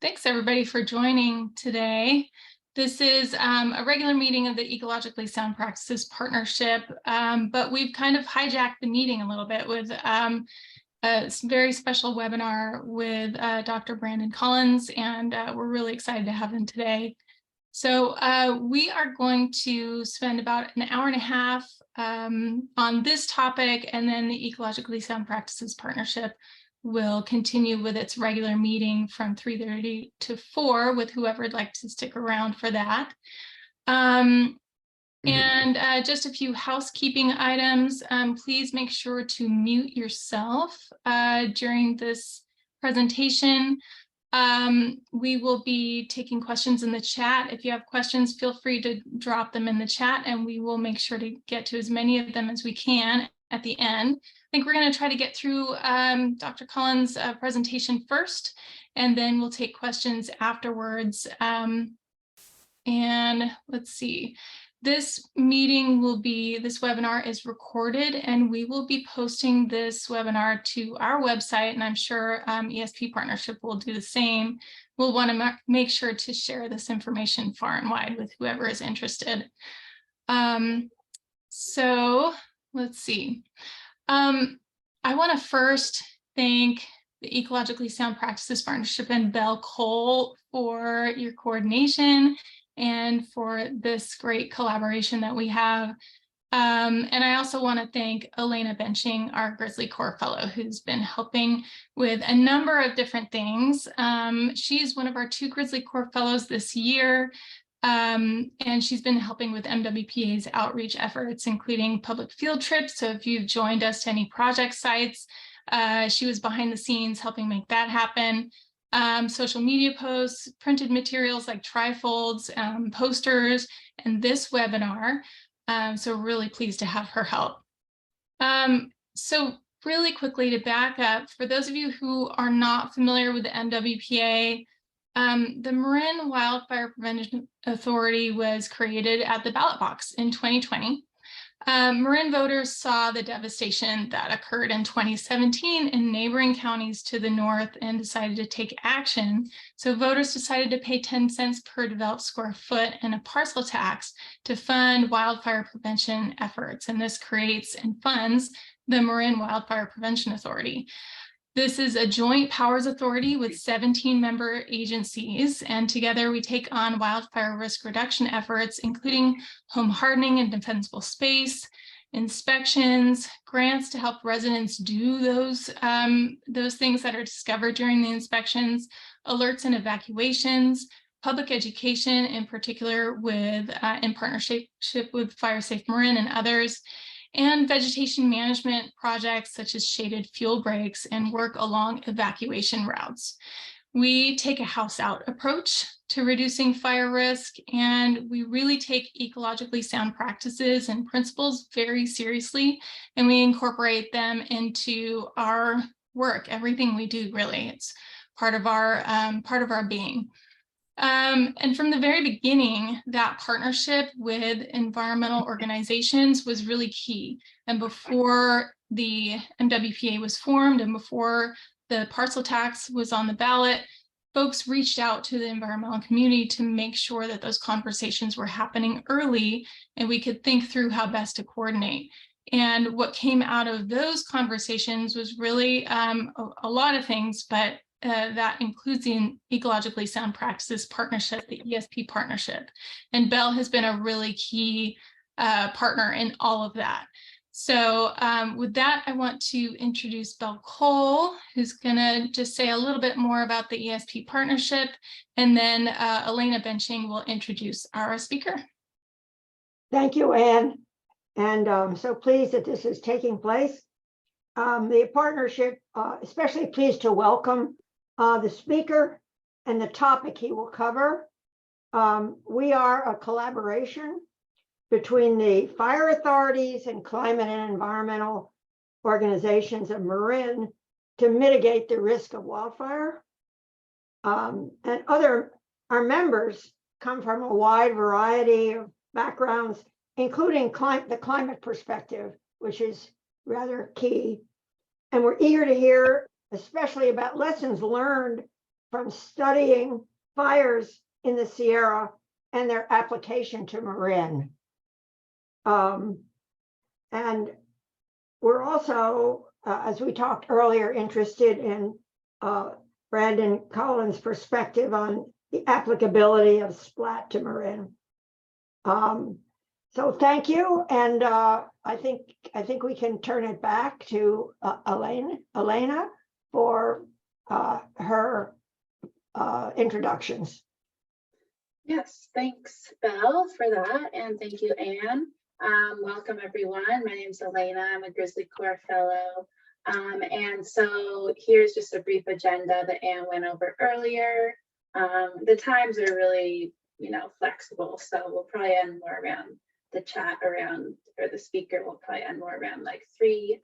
Thanks everybody for joining today. This is a regular meeting of the Ecologically Sound Practices Partnership, but we've kind of hijacked the meeting a little bit with a very special webinar with Dr. Brandon Collins, and we're really excited to have him today. So we are going to spend about an hour and a half on this topic, and then the Ecologically Sound Practices Partnership will continue with its regular meeting from 3:30 to 4 with whoever would like to stick around for that. And just a few housekeeping items. Please make sure to mute yourself during this presentation. We will be taking questions in the chat. If you have questions, feel free to drop them in the chat and we will make sure to get to as many of them as we can at the end. I think we're going to try to get through Dr. Collins' presentation first, and then we'll take questions afterwards. And let's see. This webinar is recorded, and we will be posting this webinar to our website, and I'm sure ESP Partnership will do the same. We'll want to make sure to share this information far and wide with whoever is interested. So let's see. I want to first thank the Ecologically Sound Practices Partnership and Belle Cole for your coordination and for this great collaboration that we have. And I also want to thank Elena Benching, our Grizzly Corps Fellow, who's been helping with a number of different things. She's one of our 2 Grizzly Corps Fellows this year. And she's been helping with MWPA's outreach efforts, including public field trips. So if you've joined us to any project sites, she was behind the scenes helping make that happen. Social media posts, printed materials like trifolds, posters, and this webinar. So really pleased to have her help. So really quickly to back up, for those of you who are not familiar with the MWPA, the Marin Wildfire Prevention Authority was created at the ballot box in 2020. Marin voters saw the devastation that occurred in 2017 in neighboring counties to the north and decided to take action. So voters decided to pay 10 cents per developed square foot and a parcel tax to fund wildfire prevention efforts. And this creates and funds the Marin Wildfire Prevention Authority. This is a joint powers authority with 17 member agencies, and together we take on wildfire risk reduction efforts, including home hardening and defensible space, inspections, grants to help residents do those things that are discovered during the inspections, alerts and evacuations, public education, in particular with in partnership with Fire Safe Marin and others, and vegetation management projects such as shaded fuel breaks and work along evacuation routes. We take a house out approach to reducing fire risk, and we really take ecologically sound practices and principles very seriously, and we incorporate them into our work, everything we do really. It's part of our being. And from the very beginning, that partnership with environmental organizations was really key. And before the MWPA was formed and before the parcel tax was on the ballot, folks reached out to the environmental community to make sure that those conversations were happening early and we could think through how best to coordinate. And what came out of those conversations was really a lot of things, but that includes the Ecologically Sound Practices Partnership, the ESP Partnership. And Belle has been a really key partner in all of that. So with that, I want to introduce Belle Cole, who's going to just say a little bit more about the ESP Partnership, and then Elena Benching will introduce our speaker. Thank you, Anne. And I'm so pleased that this is taking place. The partnership, especially pleased to welcome the speaker and the topic he will cover. We are a collaboration between the fire authorities and climate and environmental organizations of Marin to mitigate the risk of wildfire. And our members come from a wide variety of backgrounds, including the climate perspective, which is rather key. And we're eager to hear, especially about lessons learned from studying fires in the Sierra and their application to Marin. And we're also, as we talked earlier, interested in Brandon Collins' perspective on the applicability of SPLAT to Marin. So thank you, and I think we can turn it back to Elena for her introductions. Yes, thanks, Belle, for that, and thank you, Anne. Welcome, everyone. My name is Elena. I'm a Grizzly Corps Fellow. And so here's just a brief agenda that Anne went over earlier. The times are really, flexible, so we'll probably end more around the chat around, or the speaker will probably end more around like 3,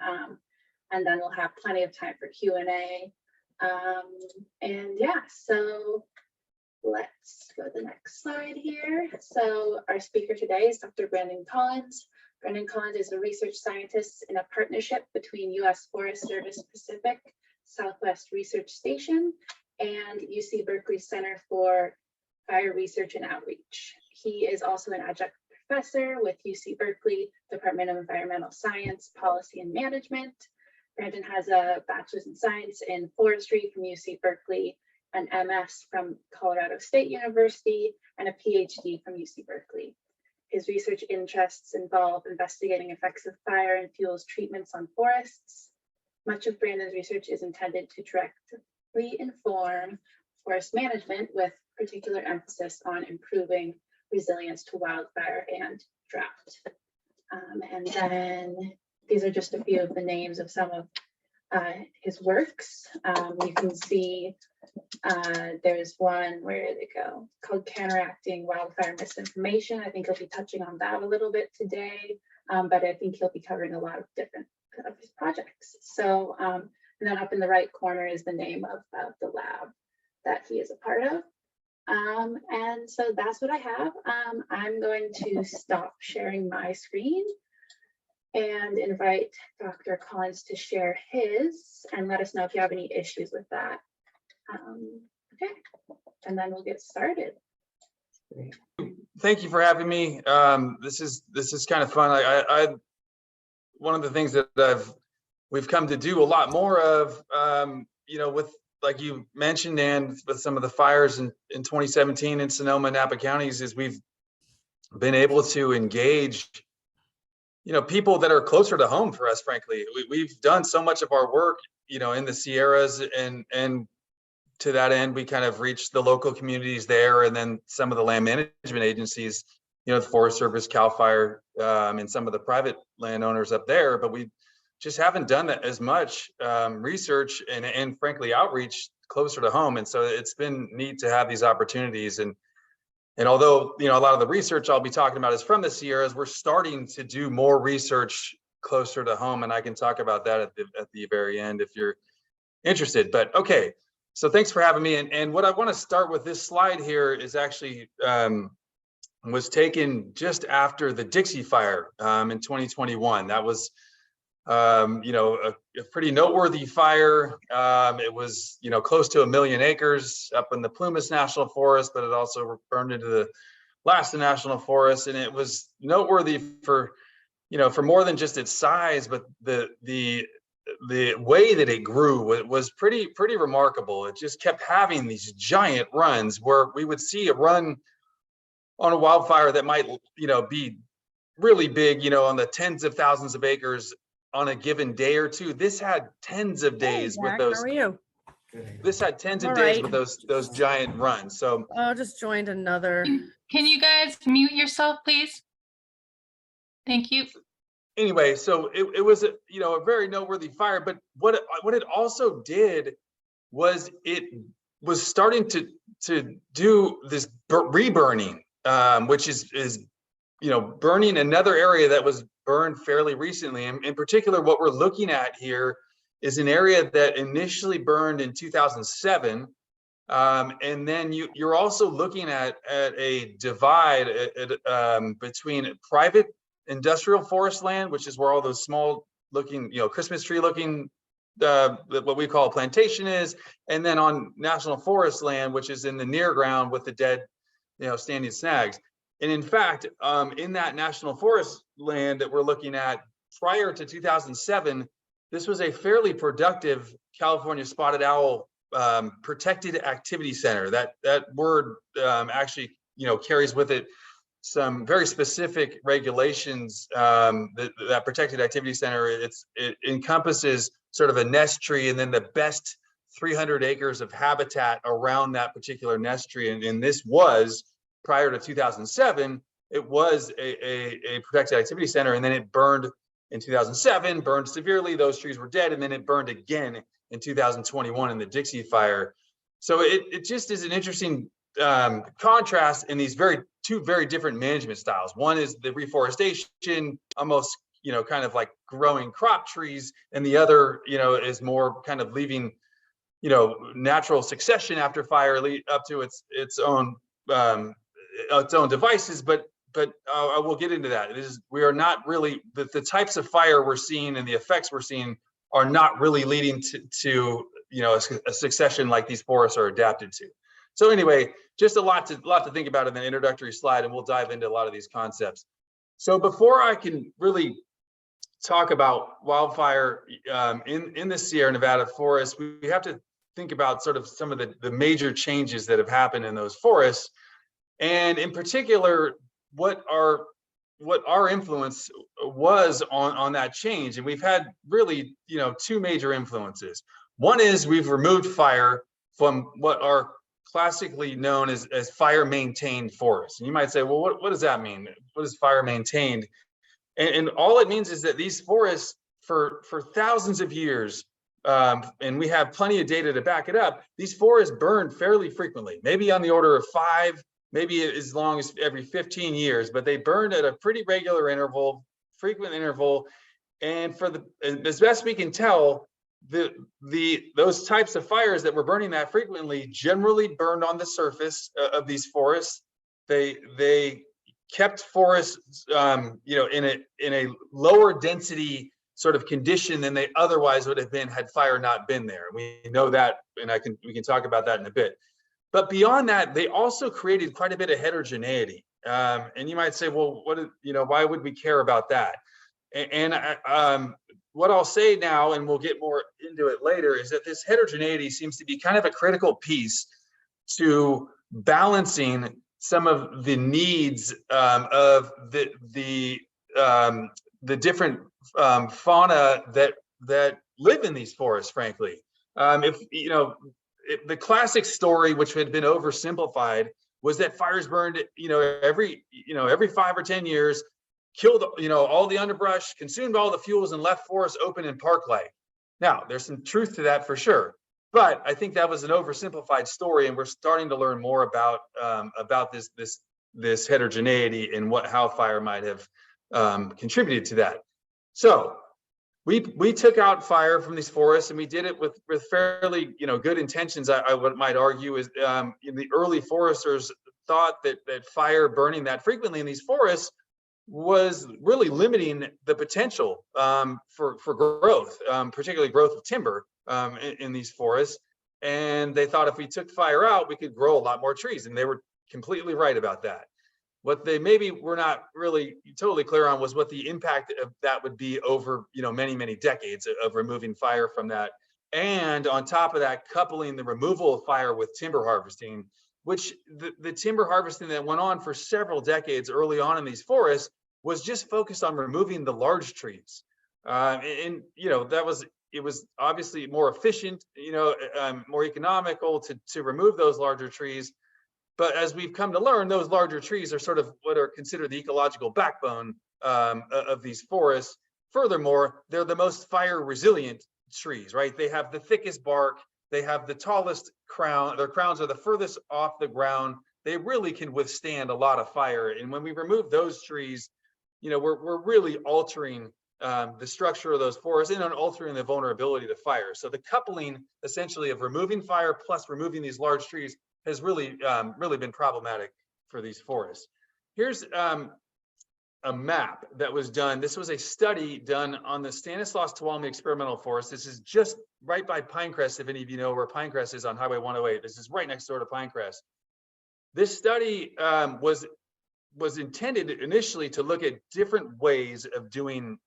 and then we'll have plenty of time for Q&A. And yeah, so let's go to the next slide here. So our speaker today is Dr. Brandon Collins. Brandon Collins is a research scientist in a partnership between U.S. Forest Service Pacific Southwest Research Station and UC Berkeley Center for Fire Research and Outreach. He is also an adjunct professor with UC Berkeley Department of Environmental Science, Policy and Management. Brandon has a bachelor's in science in forestry from UC Berkeley, an MS from Colorado State University, and a PhD from UC Berkeley. His research interests involve investigating effects of fire and fuels treatments on forests. Much of Brandon's research is intended to directly inform forest management, with particular emphasis on improving resilience to wildfire and drought. And then these are just a few of the names of some of his works. You can see there's one, where did it go, called Counteracting Wildfire Misinformation. I think he'll be touching on that a little bit today, but I think he'll be covering a lot of different of his projects. So, and then up in the right corner is the name of the lab that he is a part of. And so that's what I have. I'm going to stop sharing my screen and invite Dr. Collins to share his, and let us know if you have any issues with that. Okay, and then we'll get started. Thank you for having me. This is kind of fun. I one of the things that we've come to do a lot more of, with, like you mentioned, and with some of the fires in 2017 in Sonoma and Napa counties, is we've been able to engage people that are closer to home for us. Frankly, we've done so much of our work in the Sierras, and to that end we kind of reached the local communities there, and then some of the land management agencies, the Forest Service, CAL FIRE, and some of the private landowners up there. But we just haven't done that as much research and frankly outreach closer to home. And so it's been neat to have these opportunities. And although a lot of the research I'll be talking about is from the Sierras, we're starting to do more research closer to home, and I can talk about that at the very end if you're interested. But okay, so thanks for having me. And what I want to start with, this slide here is actually was taken just after the Dixie Fire in 2021. That was a pretty noteworthy fire. It was, close to 1 million acres up in the Plumas National Forest, but it also burned into the Lasta National Forest. And it was noteworthy for, for more than just its size, but the way that it grew was pretty remarkable. It just kept having these giant runs where we would see a run on a wildfire that might, be really big, on the tens of thousands of acres on a given day or two. This had tens of days with those. How are you? This had tens of All days right. with those giant runs. So I just joined another. Can you guys mute yourself, please? Thank you. anyway, so it was a very noteworthy fire. But what it also did was it was starting to do this reburning, which is burning another area that was burned fairly recently. And in particular, what we're looking at here is an area that initially burned in 2007. And then you're also looking at a divide between private industrial forest land, which is where all those small looking, Christmas tree looking what we call a plantation is, and then on national forest land, which is in the near ground with the dead, standing snags. And in fact, in that national forest land that we're looking at prior to 2007, this was a fairly productive California spotted owl protected activity center. That word actually, carries with it some very specific regulations. That protected activity center, it encompasses sort of a nest tree and then the best 300 acres of habitat around that particular nest tree. And this was, prior to 2007, it was a protected activity center, and then it burned in 2007, burned severely. Those trees were dead, and then it burned again in 2021 in the Dixie fire. So it just is an interesting contrast in these two very different management styles. One is the reforestation, almost, kind of like growing crop trees, and the other, is more kind of leaving, natural succession after fire up to its own devices. But I will get into that. We are not really, the types of fire we're seeing and the effects we're seeing are not really leading to a succession like these forests are adapted to. So anyway, just a lot to think about in the introductory slide, and we'll dive into a lot of these concepts. So before I can really talk about wildfire in the Sierra Nevada forest, we have to think about sort of some of the major changes that have happened in those forests, and in particular, what our influence was on that change. And we've had really, two major influences. One is we've removed fire from what are classically known as fire maintained forests. And you might say, well, what does that mean? What is fire maintained? And all it means is that these forests for thousands of years, and we have plenty of data to back it up, these forests burn fairly frequently, maybe on the order of 5, maybe as long as every 15 years, but they burned at a pretty regular interval, frequent interval. And as best we can tell, those types of fires that were burning that frequently generally burned on the surface of these forests. They kept forests, in a lower density sort of condition than they otherwise would have been had fire not been there. We know that, and we can talk about that in a bit. But beyond that, they also created quite a bit of heterogeneity. And you might say, well, why would we care about that? And what I'll say now, and we'll get more into it later, is that this heterogeneity seems to be kind of a critical piece to balancing some of the needs of the different fauna that live in these forests, frankly. The classic story, which had been oversimplified, was that fires burned, every 5 or 10 years, killed, all the underbrush, consumed all the fuels, and left forests open and park-like. Now, there's some truth to that for sure, but I think that was an oversimplified story, and we're starting to learn more about this heterogeneity and how fire might have contributed to that. So we took out fire from these forests, and we did it with fairly good intentions. I might argue is the early foresters thought that fire burning that frequently in these forests was really limiting the potential for growth, particularly growth of timber in these forests. And they thought if we took fire out, we could grow a lot more trees, and they were completely right about that. What they maybe were not really totally clear on was what the impact of that would be over, many, many decades of removing fire from that. And on top of that, coupling the removal of fire with timber harvesting, which the timber harvesting that went on for several decades early on in these forests was just focused on removing the large trees. It was obviously more efficient, more economical to remove those larger trees. But as we've come to learn, those larger trees are sort of what are considered the ecological backbone of these forests. Furthermore, they're the most fire resilient trees, right? They have the thickest bark, they have the tallest crown, their crowns are the furthest off the ground. They really can withstand a lot of fire. And when we remove those trees, we're really altering the structure of those forests and altering the vulnerability to fire. So the coupling essentially of removing fire plus removing these large trees has really been problematic for these forests. Here's a map that was done. This was a study done on the Stanislaus Tuolumne Experimental Forest. This is just right by Pinecrest, if any of you know where Pinecrest is on Highway 108. This is right next door to Pinecrest. This study was intended initially to look at different ways of doing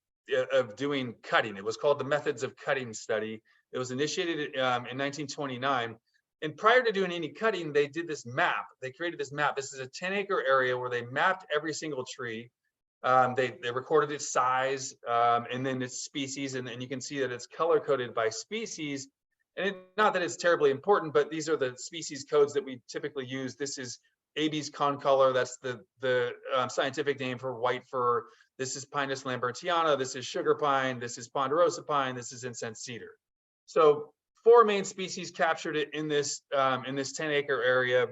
cutting. It was called the Methods of Cutting Study. It was initiated in 1929. And prior to doing any cutting, they did this map. They created this map. This is a 10-acre area where they mapped every single tree. They recorded its size and then its species, and you can see that it's color coded by species. And not that it's terribly important, but these are the species codes that we typically use. This is Abies concolor. That's the scientific name for white fir. This is Pinus lambertiana. This is sugar pine. This is ponderosa pine. This is incense cedar. So 4 main species captured it in this 10-acre area.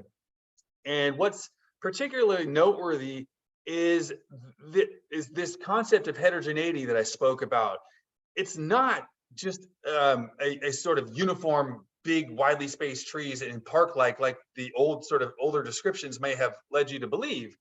And what's particularly noteworthy is this concept of heterogeneity that I spoke about. It's not just a sort of uniform, big, widely spaced trees in park-like, like the older descriptions may have led you to believe.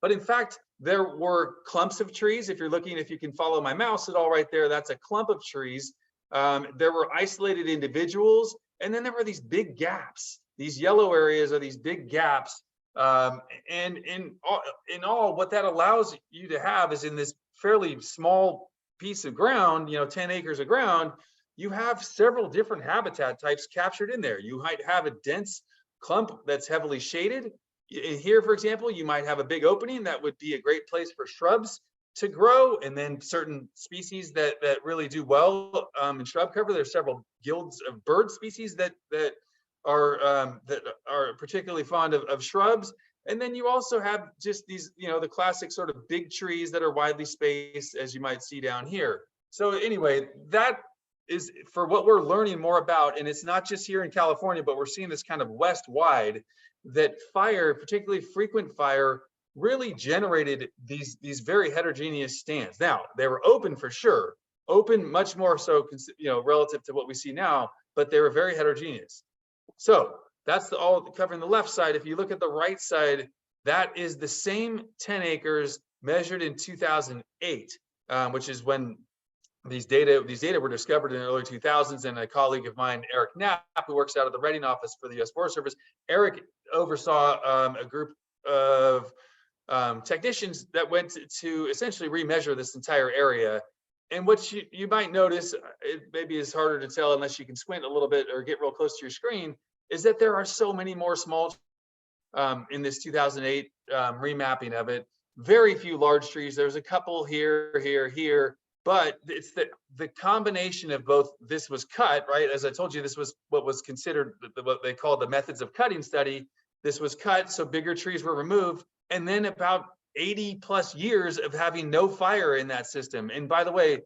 But in fact, there were clumps of trees. If you can follow my mouse at all right there, that's a clump of trees. There were isolated individuals, and then there were these big gaps. These yellow areas are these big gaps. And in all, what that allows you to have is in this fairly small piece of ground, 10 acres of ground, you have several different habitat types captured in there. You might have a dense clump that's heavily shaded. In here, for example, you might have a big opening that would be a great place for shrubs to grow, and then certain species that really do well in shrub cover. There's several guilds of bird species that are particularly fond of shrubs. And then you also have just these, the classic sort of big trees that are widely spaced, as you might see down here. So anyway, that is for what we're learning more about. And it's not just here in California, but we're seeing this kind of west wide, that fire, particularly frequent fire, really generated these very heterogeneous stands. Now, they were open for sure, open much more so, relative to what we see now, but they were very heterogeneous. So that's all covering the left side. If you look at the right side, that is the same 10 acres measured in 2008, which is when these data were discovered in the early 2000s. And a colleague of mine, Eric Knapp, who works out of the Reading office for the U.S. Forest Service, Eric oversaw a group of technicians that went to essentially remeasure this entire area. And what you might notice, it maybe is harder to tell unless you can squint a little bit or get real close to your screen, is that there are so many more small in this 2008 remapping of it. Very few large trees. There's a couple here, but it's the combination of both. This was cut, right? As I told you, this was what was considered what they call the methods of cutting study. This was cut, so bigger trees were removed. And then about 80 plus years of having no fire in that system. And by the way,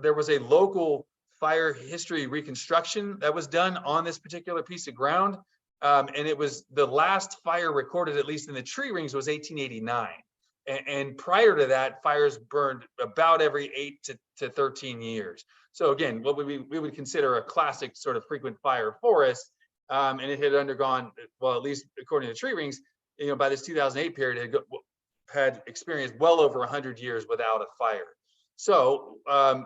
there was a local fire history reconstruction that was done on this particular piece of ground. And it was the last fire recorded, at least in the tree rings, was 1889. And prior to that, fires burned about every 8 to 13 years. So again, what we would consider a classic sort of frequent fire forest. And it had undergone, well, at least according to tree rings, by this 2008 period, it had experienced well over 100 years without a fire. So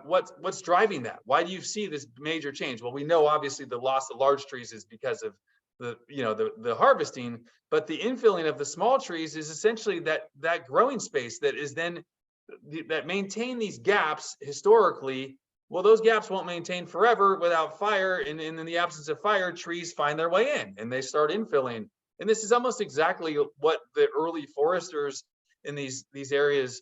what's driving that? Why do you see this major change? Well, we know obviously the loss of large trees is because of the harvesting, but the infilling of the small trees is essentially that growing space that is then that maintain these gaps historically. Well, those gaps won't maintain forever without fire, and in the absence of fire, trees find their way in and they start infilling. And this is almost exactly what the early foresters in these areas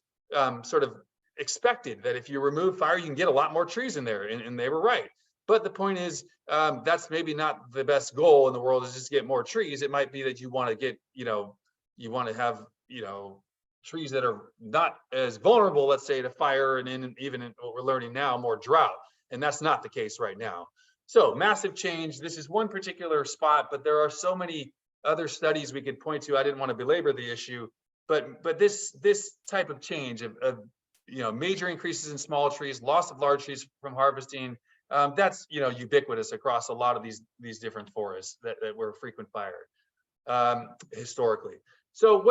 sort of expected, that if you remove fire, you can get a lot more trees in there, and they were right. But the point is, that's maybe not the best goal in the world, is just to get more trees. It might be that you want to get, you want to have, trees that are not as vulnerable, let's say, to fire, and even in what we're learning now, more drought. And that's not the case right now. So massive change. This is one particular spot, but there are so many other studies we could point to. I didn't want to belabor the issue, but this type of change of major increases in small trees, loss of large trees from harvesting, that's ubiquitous across a lot of these different forests that were frequent fire historically. So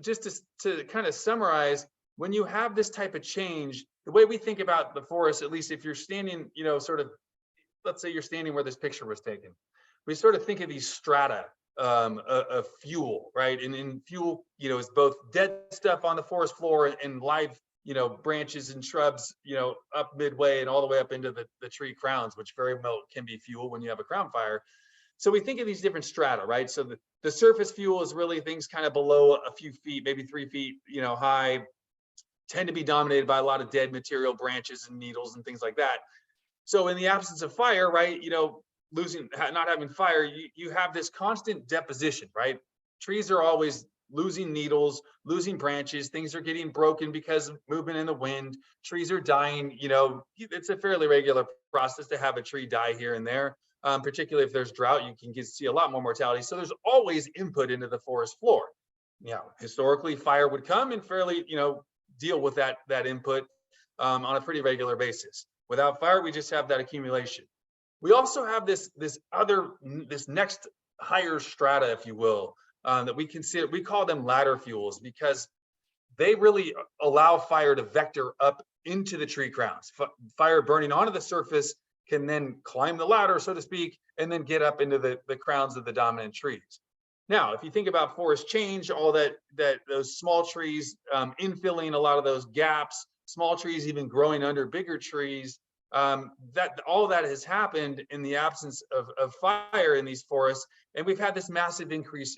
just to kind of summarize, when you have this type of change, the way we think about the forest, at least if you're standing, you know, sort of, let's say you're standing where this picture was taken, we sort of think of these strata of fuel, right? And in fuel, you know, is both dead stuff on the forest floor and live, you know, branches and shrubs, you know, up midway and all the way up into the tree crowns, which very well can be fuel when you have a crown fire. So we think of these different strata, right? So the surface fuel is really things kind of below a few feet, maybe 3 feet, you know, high, tend to be dominated by a lot of dead material, branches and needles and things like that. So in the absence of fire, right, you know, not having fire, you have this constant deposition, right? Trees are always losing needles, losing branches, things are getting broken because of movement in the wind, trees are dying, you know, it's a fairly regular process to have a tree die here and there. Particularly if there's drought, you can see a lot more mortality. So there's always input into the forest floor. You know, historically, fire would come and fairly, you know, deal with that input on a pretty regular basis. Without fire, we just have that accumulation. We also have this next higher strata, if you will, that we consider, we call them ladder fuels because they really allow fire to vector up into the tree crowns. Fire burning onto the surface can then climb the ladder, so to speak, and then get up into the crowns of the dominant trees. Now, if you think about forest change, all that those small trees infilling a lot of those gaps, small trees even growing under bigger trees, that all that has happened in the absence of fire in these forests, and we've had this massive increase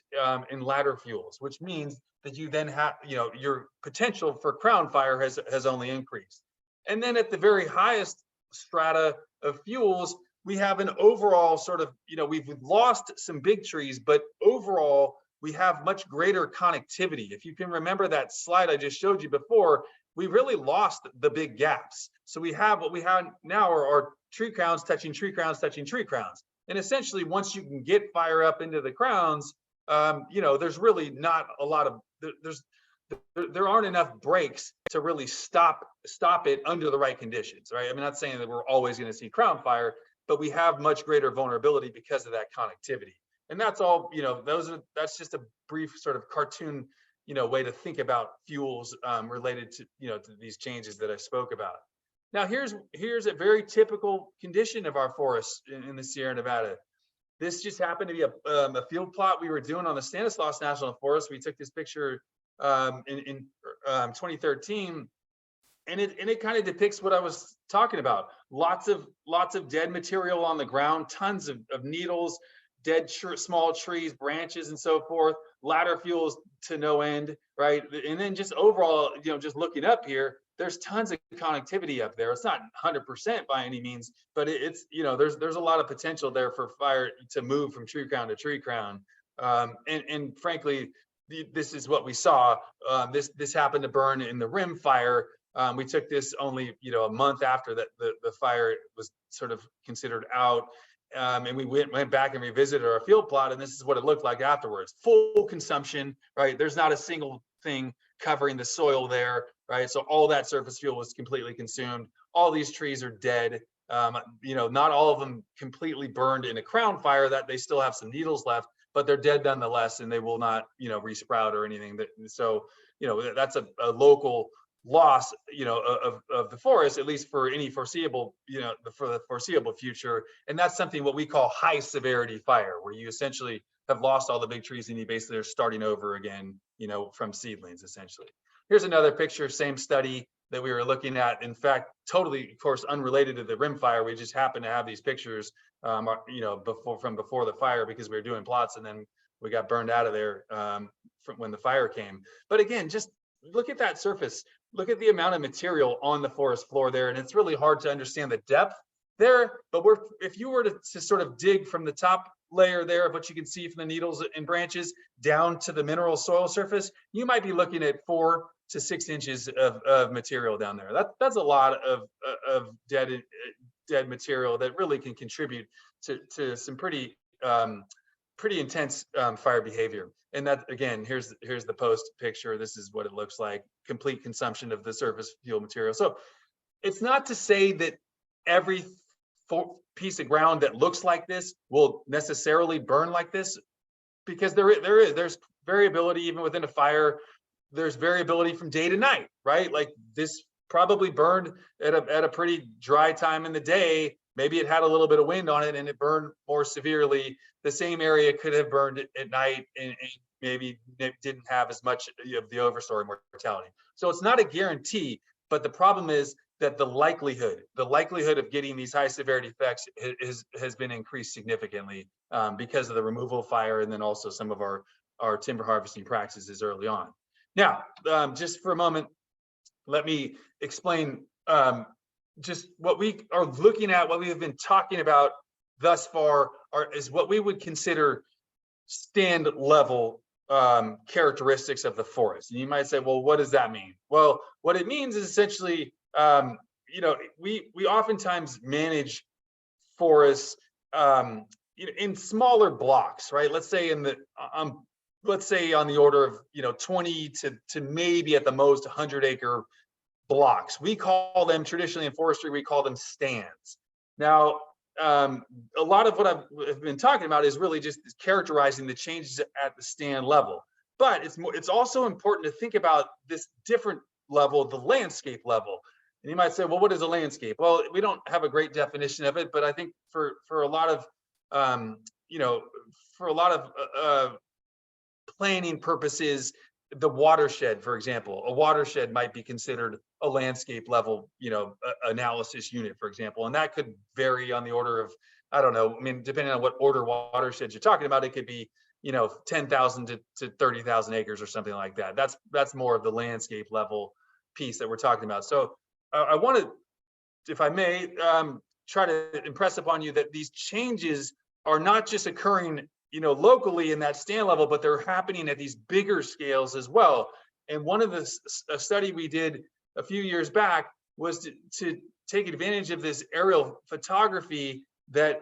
in ladder fuels, which means that you then have, you know, your potential for crown fire has only increased. And then at the very highest strata of fuels, we have an overall sort of, you know, we've lost some big trees, but overall we have much greater connectivity. If you can remember that slide I just showed you before, we really lost the big gaps. So we have what we have now are tree crowns touching tree crowns touching tree crowns. And essentially, once you can get fire up into the crowns, you know, there's really not a lot of, there aren't enough breaks to really stop it under the right conditions, right? I'm not saying that we're always going to see crown fire, but we have much greater vulnerability because of that connectivity. And that's all, you know, that's just a brief sort of cartoon, you know, way to think about fuels related to, you know, to these changes that I spoke about. Now, here's a very typical condition of our forests in the Sierra Nevada. This just happened to be a field plot we were doing on the Stanislaus National Forest. We took this picture in 2013, and it kind of depicts what I was talking about. Lots of dead material on the ground, tons of needles, dead small trees, branches, and so forth. Ladder fuels to no end, right? And then just overall, you know, just looking up here, there's tons of connectivity up there. It's not 100% by any means, but it's, you know, there's a lot of potential there for fire to move from tree crown to tree crown. And frankly, this is what we saw. This happened to burn in the rim fire. We took this only, you know, a month after that the fire was sort of considered out. And we went back and revisited our field plot, and this is what it looked like afterwards. Full consumption, right? There's not a single thing covering the soil there, right? So all that surface fuel was completely consumed. All these trees are dead. You know, not all of them completely burned in a crown fire, that they still have some needles left, but they're dead nonetheless, and they will not, you know, resprout or anything. So, you know, that's a local loss, you know, of the forest, at least for any foreseeable, you know, for the foreseeable future. And that's something what we call high severity fire, where you essentially have lost all the big trees and you basically are starting over again, you know, from seedlings essentially. Here's another picture, same study that we were looking at. In fact, totally, of course, unrelated to the rim fire. We just happened to have these pictures, you know, before the fire, because we were doing plots and then we got burned out of there from when the fire came. But again, just look at that surface. Look at the amount of material on the forest floor there, and it's really hard to understand the depth there. But if you were to sort of dig from the top layer there of what you can see from the needles and branches down to the mineral soil surface, you might be looking at 4 to 6 inches of material down there. That's a lot of dead material that really can contribute to some pretty intense fire behavior. And that, again, here's the post picture. This is what it looks like, complete consumption of the surface fuel material. So it's not to say that every piece of ground that looks like this will necessarily burn like this, because there's variability even within a fire. there's variability from day to night, right? Like this probably burned at a pretty dry time in the day. Maybe it had a little bit of wind on it and it burned more severely. The same area could have burned at night and maybe it didn't have as much of the overstory mortality. So it's not a guarantee, but the problem is that the likelihood of getting these high severity effects has been increased significantly because of the removal of fire and then also some of our timber harvesting practices early on. Now, just for a moment, let me explain just what we are looking at, what we have been talking about thus far is what we would consider stand level characteristics of the forest. And you might say, well, what does that mean? Well, what it means is essentially, we oftentimes manage forests in smaller blocks, right? Let's say let's say on the order of 20 to maybe at the most 100-acre blocks. We call them traditionally in forestry, we call them stands. Now, a lot of what I've been talking about is really just characterizing the changes at the stand level. But it's also important to think about this different level, the landscape level. And you might say, well, what is a landscape? Well, we don't have a great definition of it, but I think for a lot of planning purposes, the watershed, for example, a watershed might be considered a landscape level, analysis unit, for example, and that could vary on the order of, I don't know, I mean, depending on what order watersheds you're talking about, it could be, 10,000 to 30,000 acres or something like that. That's more of the landscape level piece that we're talking about. So I want to, if I may, try to impress upon you that these changes are not just occurring locally in that stand level, but they're happening at these bigger scales as well. And one of a study we did a few years back was to take advantage of this aerial photography that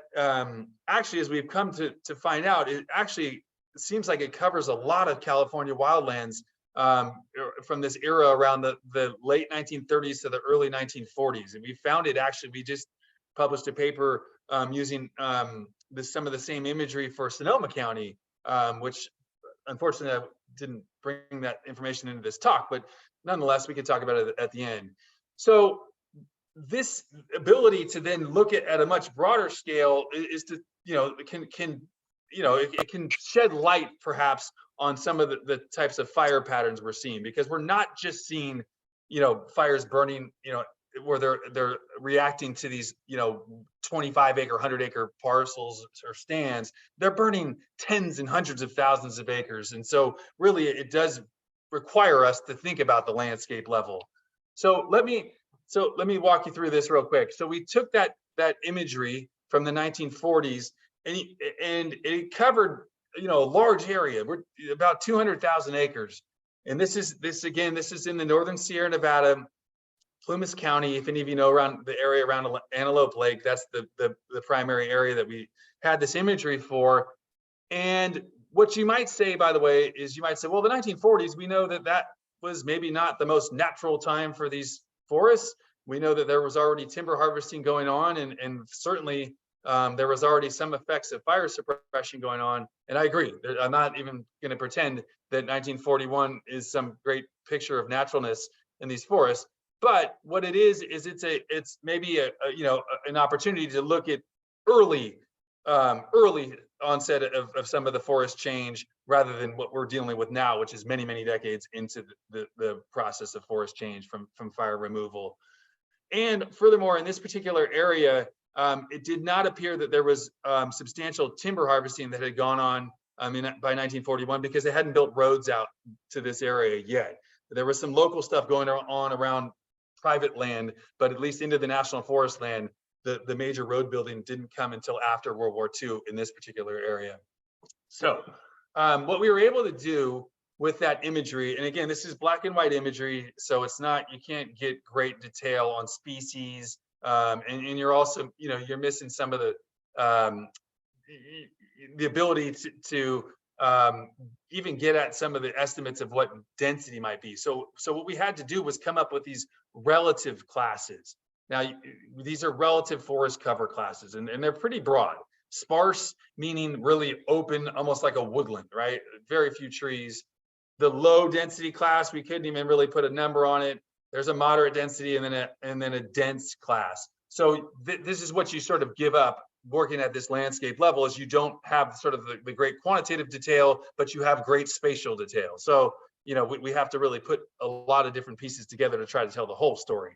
actually, as we've come to find out, it actually seems like it covers a lot of California wildlands from this era around the late 1930s to the early 1940s. And we found it actually, we just published a paper using some of the same imagery for Sonoma County, which unfortunately I didn't bring that information into this talk, but nonetheless, we could talk about it at the end. So this ability to then look at a much broader scale is to, it can shed light perhaps on some of the types of fire patterns we're seeing, because we're not just seeing, fires burning, where they're reacting to these 25-acre, 100-acre parcels or stands. They're burning tens and hundreds of thousands of acres, and so really it does require us to think about the landscape level. So let me walk you through this real quick. So we took that imagery from the 1940s and it covered a large area. We're about 200,000 acres, and this is in the northern Sierra Nevada, Plumas County. If any of you know around the area around Antelope Lake, that's the primary area that we had this imagery for. And what you might say, by the way, is you might say, well, the 1940s, we know that was maybe not the most natural time for these forests. We know that there was already timber harvesting going on, and certainly there was already some effects of fire suppression going on. And I agree. I'm not even going to pretend that 1941 is some great picture of naturalness in these forests. But what it is it's maybe an opportunity to look at early onset of some of the forest change, rather than what we're dealing with now, which is many, many decades into the process of forest change from fire removal. And furthermore, in this particular area, it did not appear that there was substantial timber harvesting that had gone on by 1941, because they hadn't built roads out to this area yet. There was some local stuff going on around private land, but at least into the national forest land, the major road building didn't come until after World War II in this particular area. So what we were able to do with that imagery, and again, this is black and white imagery, so it's not, you can't get great detail on species, and you're also, you're missing some of the ability to even get at some of the estimates of what density might be. So what we had to do was come up with these relative classes. Now, these are relative forest cover classes, and they're pretty broad. Sparse, meaning really open, almost like a woodland, right? Very few trees. low density class, we couldn't even really put a number on it. There's a moderate density and then a dense class. So this is what you sort of give up working at this landscape level, is you don't have sort of the great quantitative detail, but you have great spatial detail. So, you know, we have to really put a lot of different pieces together to try to tell the whole story.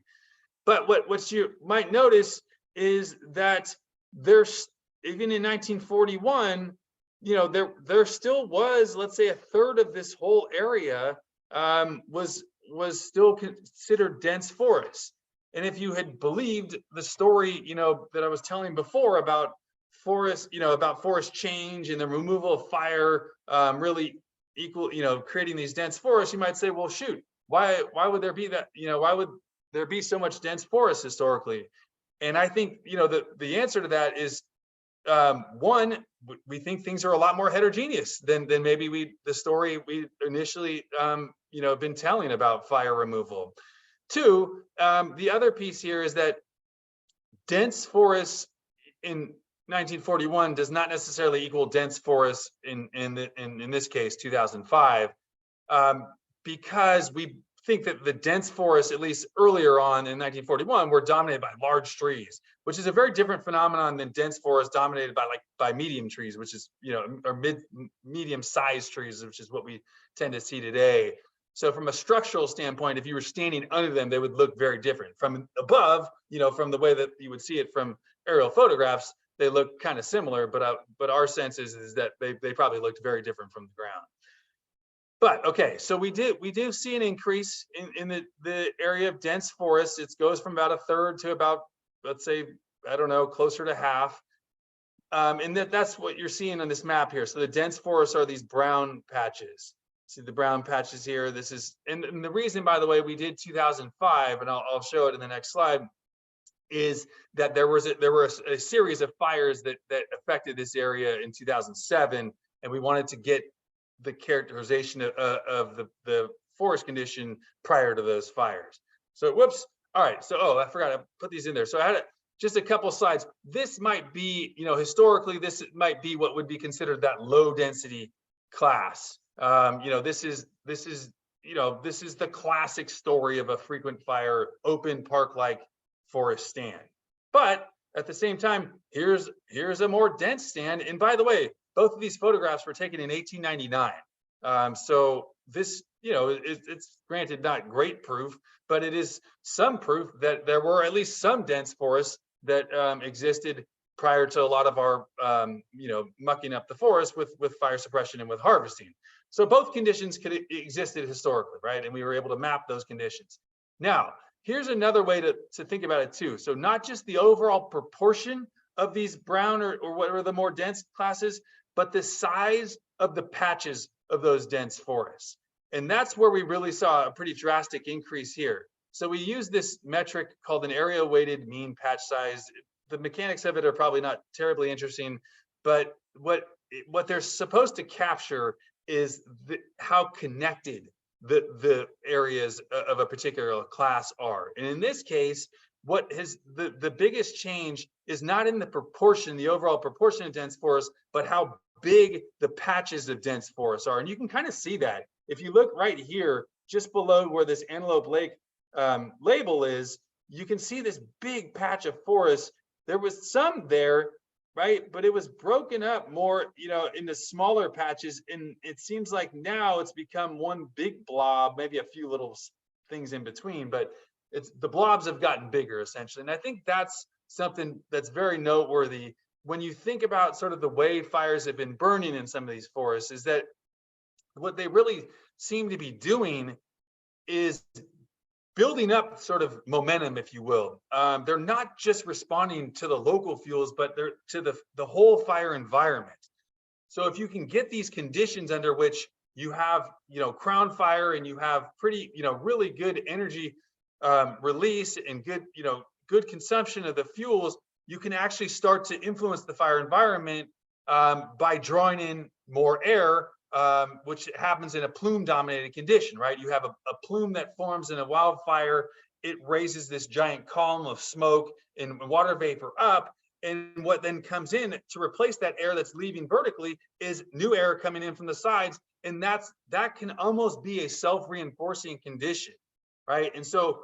But what you might notice is that there's, even in 1941, you know, there still was, let's say, a third of this whole area was still considered dense forest. And if you had believed the story, you know, that I was telling before about forest, you know, about forest change and the removal of fire, really equal, you know, creating these dense forests, you might say, well, shoot, why would there be that, you know, why would there be so much dense forest historically? And I think, you know, the answer to that is, one, we think things are a lot more heterogeneous than maybe the story we initially, you know, been telling about fire removal. Two, the other piece here is that dense forests in 1941 does not necessarily equal dense forests in this case 2005, because we think that the dense forests, at least earlier on in 1941, were dominated by large trees, which is a very different phenomenon than dense forests dominated by medium trees, which is, you know, or medium-sized trees, which is what we tend to see today. So from a structural standpoint, if you were standing under them, they would look very different. From above, you know, from the way that you would see it from aerial photographs, they look kind of similar, but our sense is that they probably looked very different from the ground. But okay, so we do see an increase in the area of dense forests. It goes from about a third to about, let's say, I don't know, closer to half. And that's what you're seeing on this map here. So the dense forests are these brown patches. See the brown patches here. This is, and the reason, by the way, we did 2005, and I'll show it in the next slide, is that there were a series of fires that affected this area in 2007, and we wanted to get the characterization of the forest condition prior to those fires. So whoops. All right. So I forgot to put these in there. So I had just a couple slides. This might be, you know, historically, this might be what would be considered that low density class. You know, this is the classic story of a frequent fire, open park-like forest stand. But at the same time, here's a more dense stand. And by the way, both of these photographs were taken in 1899. So this, you know, it's granted not great proof, but it is some proof that there were at least some dense forests that existed prior to a lot of our, you know, mucking up the forest with fire suppression and with harvesting. So both conditions existed historically, right? And we were able to map those conditions. Now, here's another way to think about it too. So not just the overall proportion of these brown or whatever the more dense classes, but the size of the patches of those dense forests. And that's where we really saw a pretty drastic increase here. So we use this metric called an area weighted mean patch size. The mechanics of it are probably not terribly interesting, but what they're supposed to capture is how connected the areas of a particular class are. And in this case, what has the biggest change is not in the proportion, the overall proportion of dense forest, but how big the patches of dense forests are. And you can kind of see that if you look right here, just below where this Antelope Lake label is, you can see this big patch of forest. There was some there, right? But it was broken up more, you know, into smaller patches. And it seems like now it's become one big blob, maybe a few little things in between, but the blobs have gotten bigger essentially. And I think that's something that's very noteworthy when you think about sort of the way fires have been burning in some of these forests, is that what they really seem to be doing is building up sort of momentum, if you will. They're not just responding to the local fuels, but they're to the whole fire environment. So if you can get these conditions under which you have, you know, crown fire and you have pretty, you know, really good energy release and good, you know, good consumption of the fuels, you can actually start to influence the fire environment by drawing in more air, which happens in a plume dominated condition, right? You have a plume that forms in a wildfire. It raises this giant column of smoke and water vapor up. And what then comes in to replace that air that's leaving vertically is new air coming in from the sides. And that can almost be a self-reinforcing condition, right? And so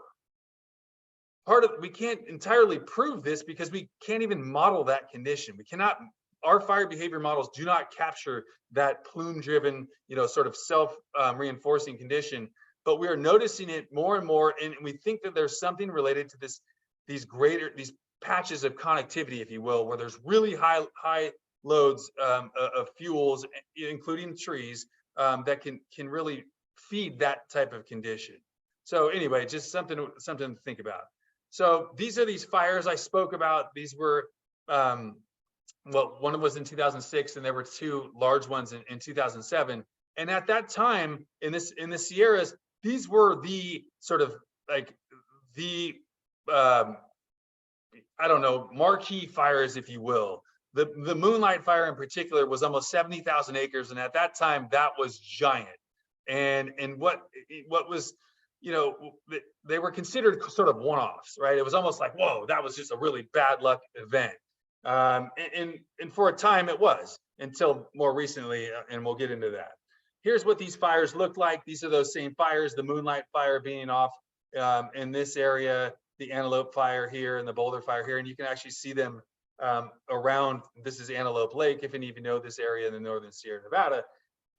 we can't entirely prove this because we can't even model that condition. We cannot, our fire behavior models do not capture that plume-driven, sort of self-reinforcing condition, but we are noticing it more and more, and we think that there's something related to these patches of connectivity, if you will, where there's really high loads of fuels, including trees, that can really feed that type of condition. So anyway, just something to think about. So these are these fires I spoke about. These were, well, one was in 2006, and there were two large ones in 2007. And at that time, in the Sierras, these were the sort of like the I don't know, marquee fires, if you will. The Moonlight Fire in particular was almost 70,000 acres, and at that time that was giant. And what was, they were considered sort of one-offs, right? It was almost like, whoa, that was just a really bad luck event. And for a time it was, until more recently, and we'll get into that. Here's what these fires look like. These are those same fires, the Moonlight Fire being off in this area, the Antelope Fire here, and the Boulder Fire here, and you can actually see them around. This is Antelope Lake, if any of you know this area in the northern Sierra Nevada.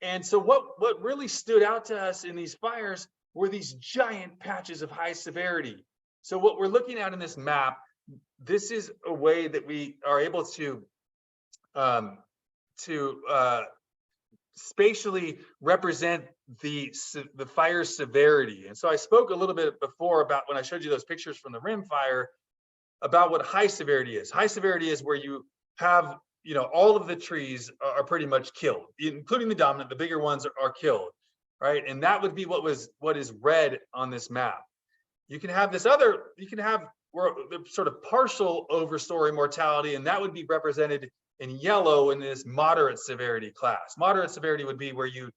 And so what really stood out to us in these fires were these giant patches of high severity. So what we're looking at in this map, this is a way that we are able to spatially represent the fire severity. And so I spoke a little bit before about, when I showed you those pictures from the rim fire, about what high severity is. High severity is where you have, all of the trees are pretty much killed, including the dominant. The bigger ones are killed, right? And that would be what is red on this map. You can have the sort of partial overstory mortality, and that would be represented in yellow in this moderate severity class. Moderate severity would be where you,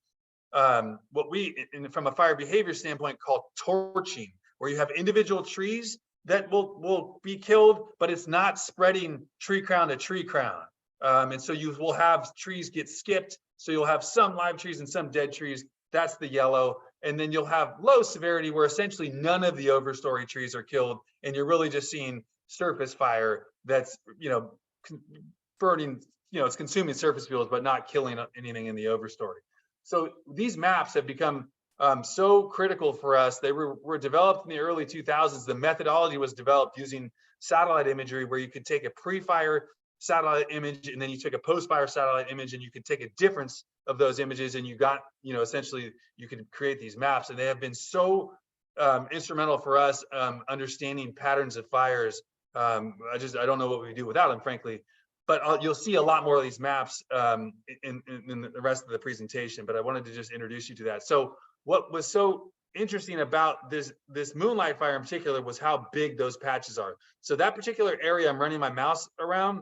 what we, from a fire behavior standpoint, call torching, where you have individual trees that will be killed, but it's not spreading tree crown to tree crown. And so you will have trees get skipped. So you'll have some live trees and some dead trees. That's the yellow. And then you'll have low severity, where essentially none of the overstory trees are killed, and you're really just seeing surface fire that's, burning, it's consuming surface fuels, but not killing anything in the overstory. So these maps have become so critical for us. They were developed in the early 2000s. The methodology was developed using satellite imagery, where you could take a pre-fire satellite image, and then you took a post-fire satellite image, and you could take a difference of those images, and you got, essentially you could create these maps. And they have been so instrumental for us understanding patterns of fires. I don't know what we do without them, frankly. But you'll see a lot more of these maps in the rest of the presentation, but I wanted to just introduce you to that. So what was so interesting about this Moonlight Fire in particular was how big those patches are. So that particular area I'm running my mouse around,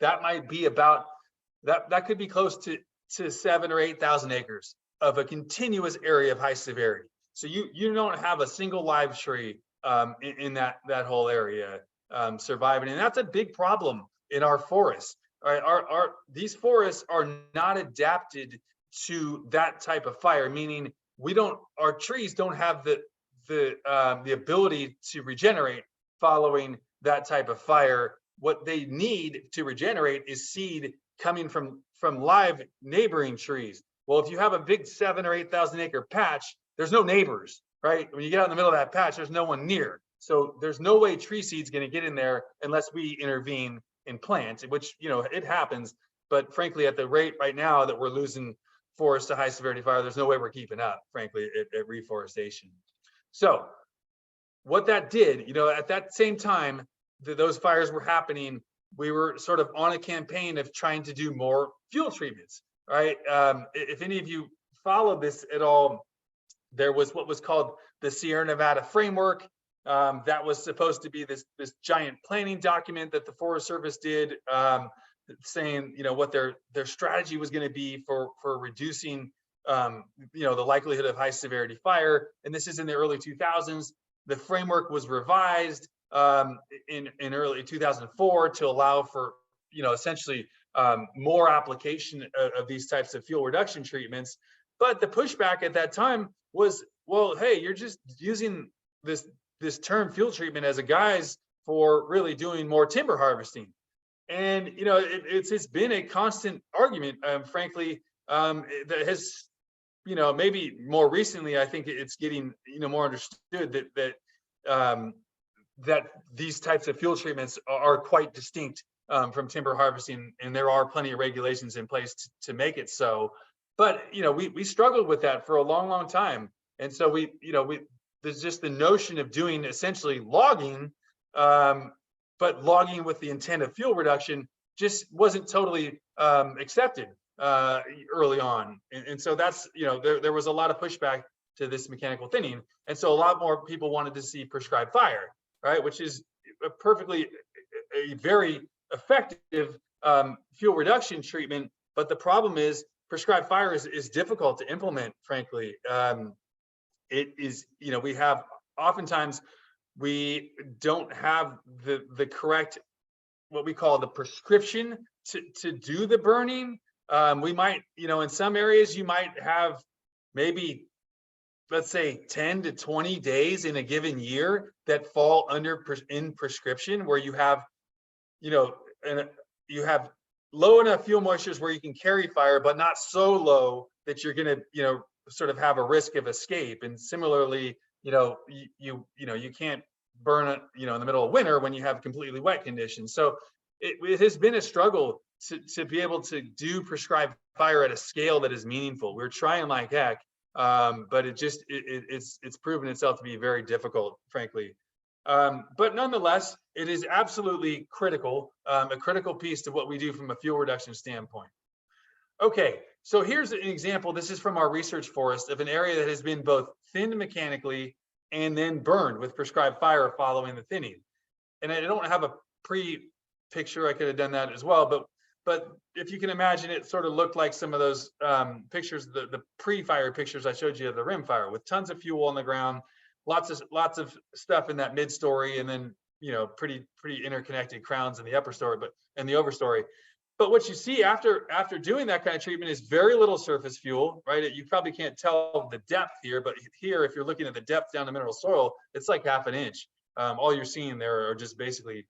that might be about, that could be close to 7,000 or 8,000 acres of a continuous area of high severity. So you don't have a single live tree in that whole area surviving, and that's a big problem in our forests. All right, these forests are not adapted to that type of fire, meaning our trees don't have the ability to regenerate following that type of fire. What they need to regenerate is seed coming from live neighboring trees. Well, if you have a big 7,000 or 8,000 acre patch, there's no neighbors, right? When you get out in the middle of that patch, there's no one near. So there's no way tree seed's going to get in there unless we intervene and plant, which, it happens. But frankly, at the rate right now that we're losing forest to high severity fire, there's no way we're keeping up, frankly, at reforestation. So what that did, at that same time that those fires were happening, we were sort of on a campaign of trying to do more fuel treatments, right? If any of you followed this at all, there was what was called the Sierra Nevada Framework. That was supposed to be this giant planning document that the Forest Service did, saying, what their strategy was going to be for reducing, the likelihood of high severity fire. And this is in the early 2000s. The framework was revised in early 2004 to allow for, essentially more application of these types of fuel reduction treatments. But the pushback at that time was, well, hey, you're just using this term field treatment as a guise for really doing more timber harvesting. And you know, it's been a constant argument, frankly, that has, you know, maybe more recently, I think it's getting, you know, more understood that these types of fuel treatments are quite distinct from timber harvesting, and there are plenty of regulations in place to make it so. But you know, we struggled with that for a long time, and so there's just the notion of doing essentially logging, but logging with the intent of fuel reduction just wasn't totally accepted early on. And so that's, you know, there was a lot of pushback to this mechanical thinning. And so a lot more people wanted to see prescribed fire, right? Which is a very effective fuel reduction treatment. But the problem is prescribed fire is difficult to implement, frankly. It is, you know, we have oftentimes we don't have the correct, what we call the prescription to do the burning. We might, you know, in some areas you might have maybe, let's say 10 to 20 days in a given year that fall under in prescription, where you have, you know, and you have low enough fuel moistures where you can carry fire, but not so low that you're going to, you know, sort of have a risk of escape. And similarly, you know, you can't burn it, you know, in the middle of winter when you have completely wet conditions. So it has been a struggle to be able to do prescribed fire at a scale that is meaningful. We're trying like heck, but it's proven itself to be very difficult, frankly. But nonetheless, it is absolutely critical, a critical piece to what we do from a fuel reduction standpoint. Okay, so here's an example. This is from our research forest of an area that has been both thinned mechanically and then burned with prescribed fire following the thinning. And I don't have a pre-picture. I could have done that as well, but if you can imagine, it sort of looked like some of those pictures, the pre-fire pictures I showed you of the rim fire, with tons of fuel on the ground, lots of stuff in that mid-story, and then, you know, pretty interconnected crowns in the upper story, but in the overstory. But what you see after doing that kind of treatment is very little surface fuel, right? You probably can't tell the depth here, but here, if you're looking at the depth down the mineral soil, it's like half an inch. All you're seeing there are just basically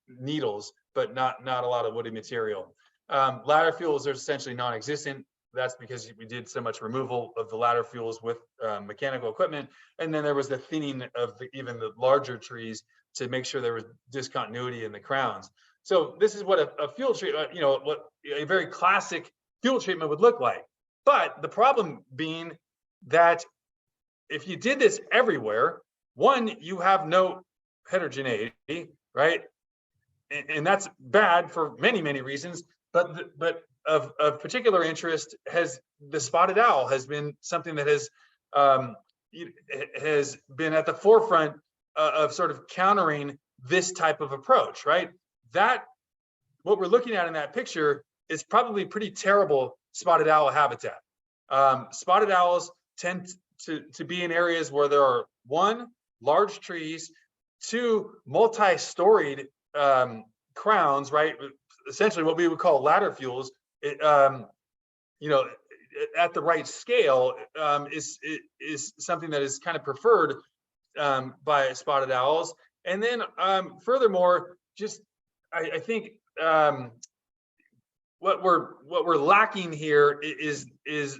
needles, but not a lot of woody material. Ladder fuels are essentially non-existent. That's because we did so much removal of the ladder fuels with mechanical equipment. And then there was the thinning of even the larger trees to make sure there was discontinuity in the crowns. So this is what a fuel treatment, you know, what a very classic fuel treatment would look like. But the problem being that if you did this everywhere, one, you have no heterogeneity, right? And that's bad for many reasons. But of particular interest has the spotted owl has been something that has been at the forefront of sort of countering this type of approach, right? That what we're looking at in that picture is probably pretty terrible spotted owl habitat. Spotted owls tend to be in areas where there are, one, large trees, two, multi-storied crowns, right? Essentially what we would call ladder fuels, you know, at the right scale is something that is kind of preferred by spotted owls. And then furthermore, just I think what we're lacking here is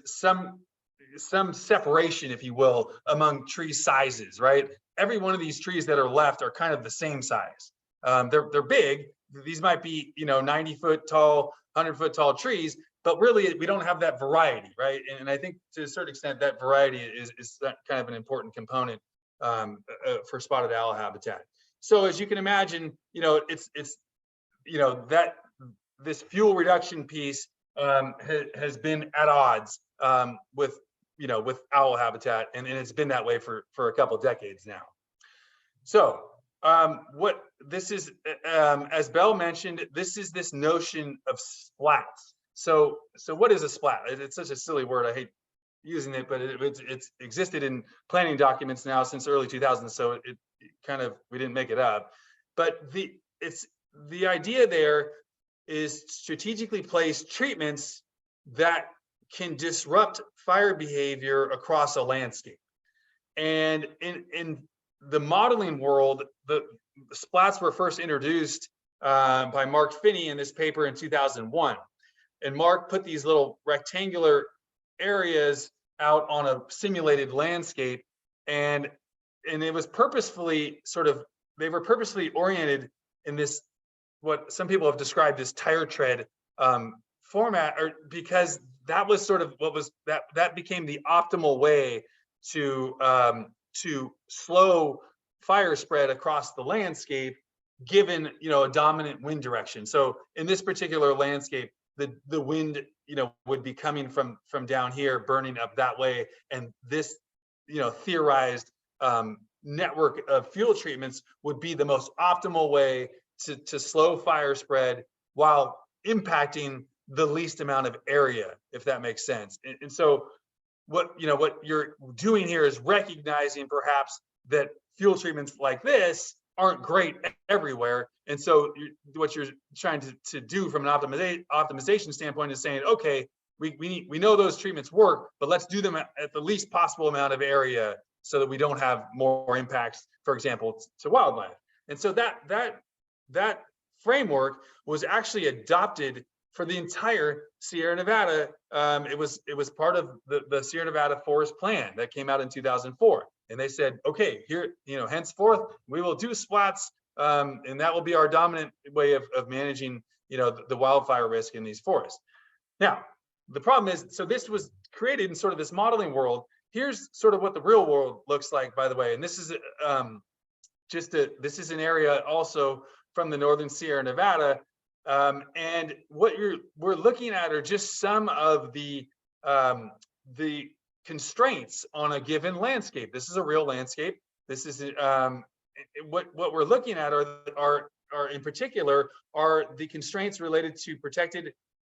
some separation, if you will, among tree sizes, right? Every one of these trees that are left are kind of the same size. They're big. These might be, you know, 90-foot tall, 100-foot tall trees, but really we don't have that variety, right? And I think to a certain extent that variety is kind of an important component for spotted owl habitat. So as you can imagine, you know, it's you know, that this fuel reduction piece has been at odds with, you know, with owl habitat, and it's been that way for a couple of decades now. So what this is, as Belle mentioned, this is this notion of splats. So what is a splat? It's such a silly word. I hate using it, but it's existed in planning documents now since early 2000s. So it kind of, we didn't make it up. But the idea there is strategically placed treatments that can disrupt fire behavior across a landscape. And in the modeling world, the splats were first introduced by Mark Finney in this paper in 2001. And Mark put these little rectangular areas out on a simulated landscape, and it was purposefully they were purposely oriented in this, what some people have described as tire tread format, or because that was sort of what was that became the optimal way to slow fire spread across the landscape, given a dominant wind direction. So in this particular landscape, the wind would be coming from down here, burning up that way, and this theorized network of fuel treatments would be the most optimal way to slow fire spread while impacting the least amount of area, if that makes sense. And so what you're doing here is recognizing perhaps that fuel treatments like this aren't great everywhere. And so what you're trying to do from an optimization standpoint is saying, okay, we know those treatments work, but let's do them at the least possible amount of area so that we don't have more impacts, for example, to wildlife. And so that framework was actually adopted for the entire Sierra Nevada. It was part of the Sierra Nevada Forest Plan that came out in 2004. And they said, okay, here, henceforth, we will do splats, and that will be our dominant way of managing, the wildfire risk in these forests. Now, the problem is, so this was created in sort of this modeling world. Here's sort of what the real world looks like, by the way. And this is this is an area also from the northern Sierra Nevada. And what we're looking at are just some of the constraints on a given landscape. This is a real landscape. This is what we're looking at are in particular are the constraints related to protected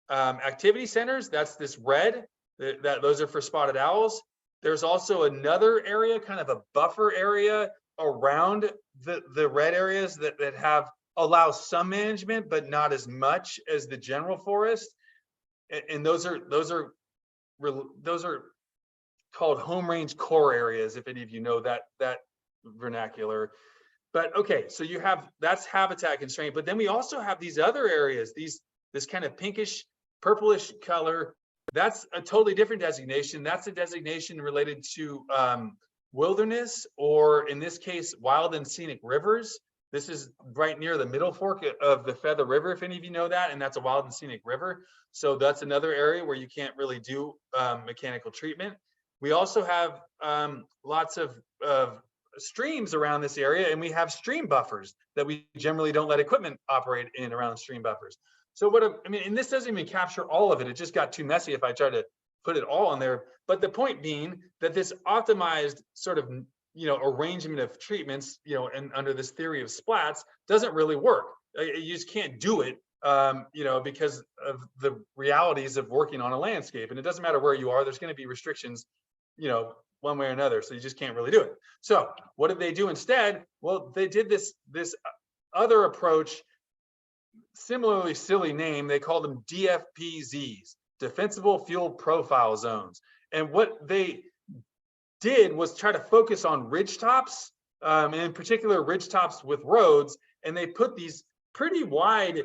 activity centers. That's this red. Those are for spotted owls. There's also another area, kind of a buffer area around the red areas that allow some management, but not as much as the general forest. And those are called home range core areas, if any of you know that vernacular. But okay, so that's habitat constraint, but then we also have these other areas, this kind of pinkish, purplish color. That's a totally different designation. That's a designation related to wilderness, or in this case, wild and scenic rivers. This is right near the middle fork of the Feather River, if any of you know that, and that's a wild and scenic river. So that's another area where you can't really do mechanical treatment. We also have lots of streams around this area, and we have stream buffers that we generally don't let equipment operate in around stream buffers. So and this doesn't even capture all of it. It just got too messy if I try to put it all in there. But the point being that this optimized sort of arrangement of treatments, and under this theory of splats doesn't really work. You just can't do it, because of the realities of working on a landscape. And it doesn't matter where you are, there's going to be restrictions, one way or another. So you just can't really do it. So what did they do instead? Well, they did this other approach, similarly silly name. They called them DFPZs, Defensible Fuel Profile Zones. And what they did was try to focus on ridge tops, and in particular ridge tops with roads, and they put these pretty wide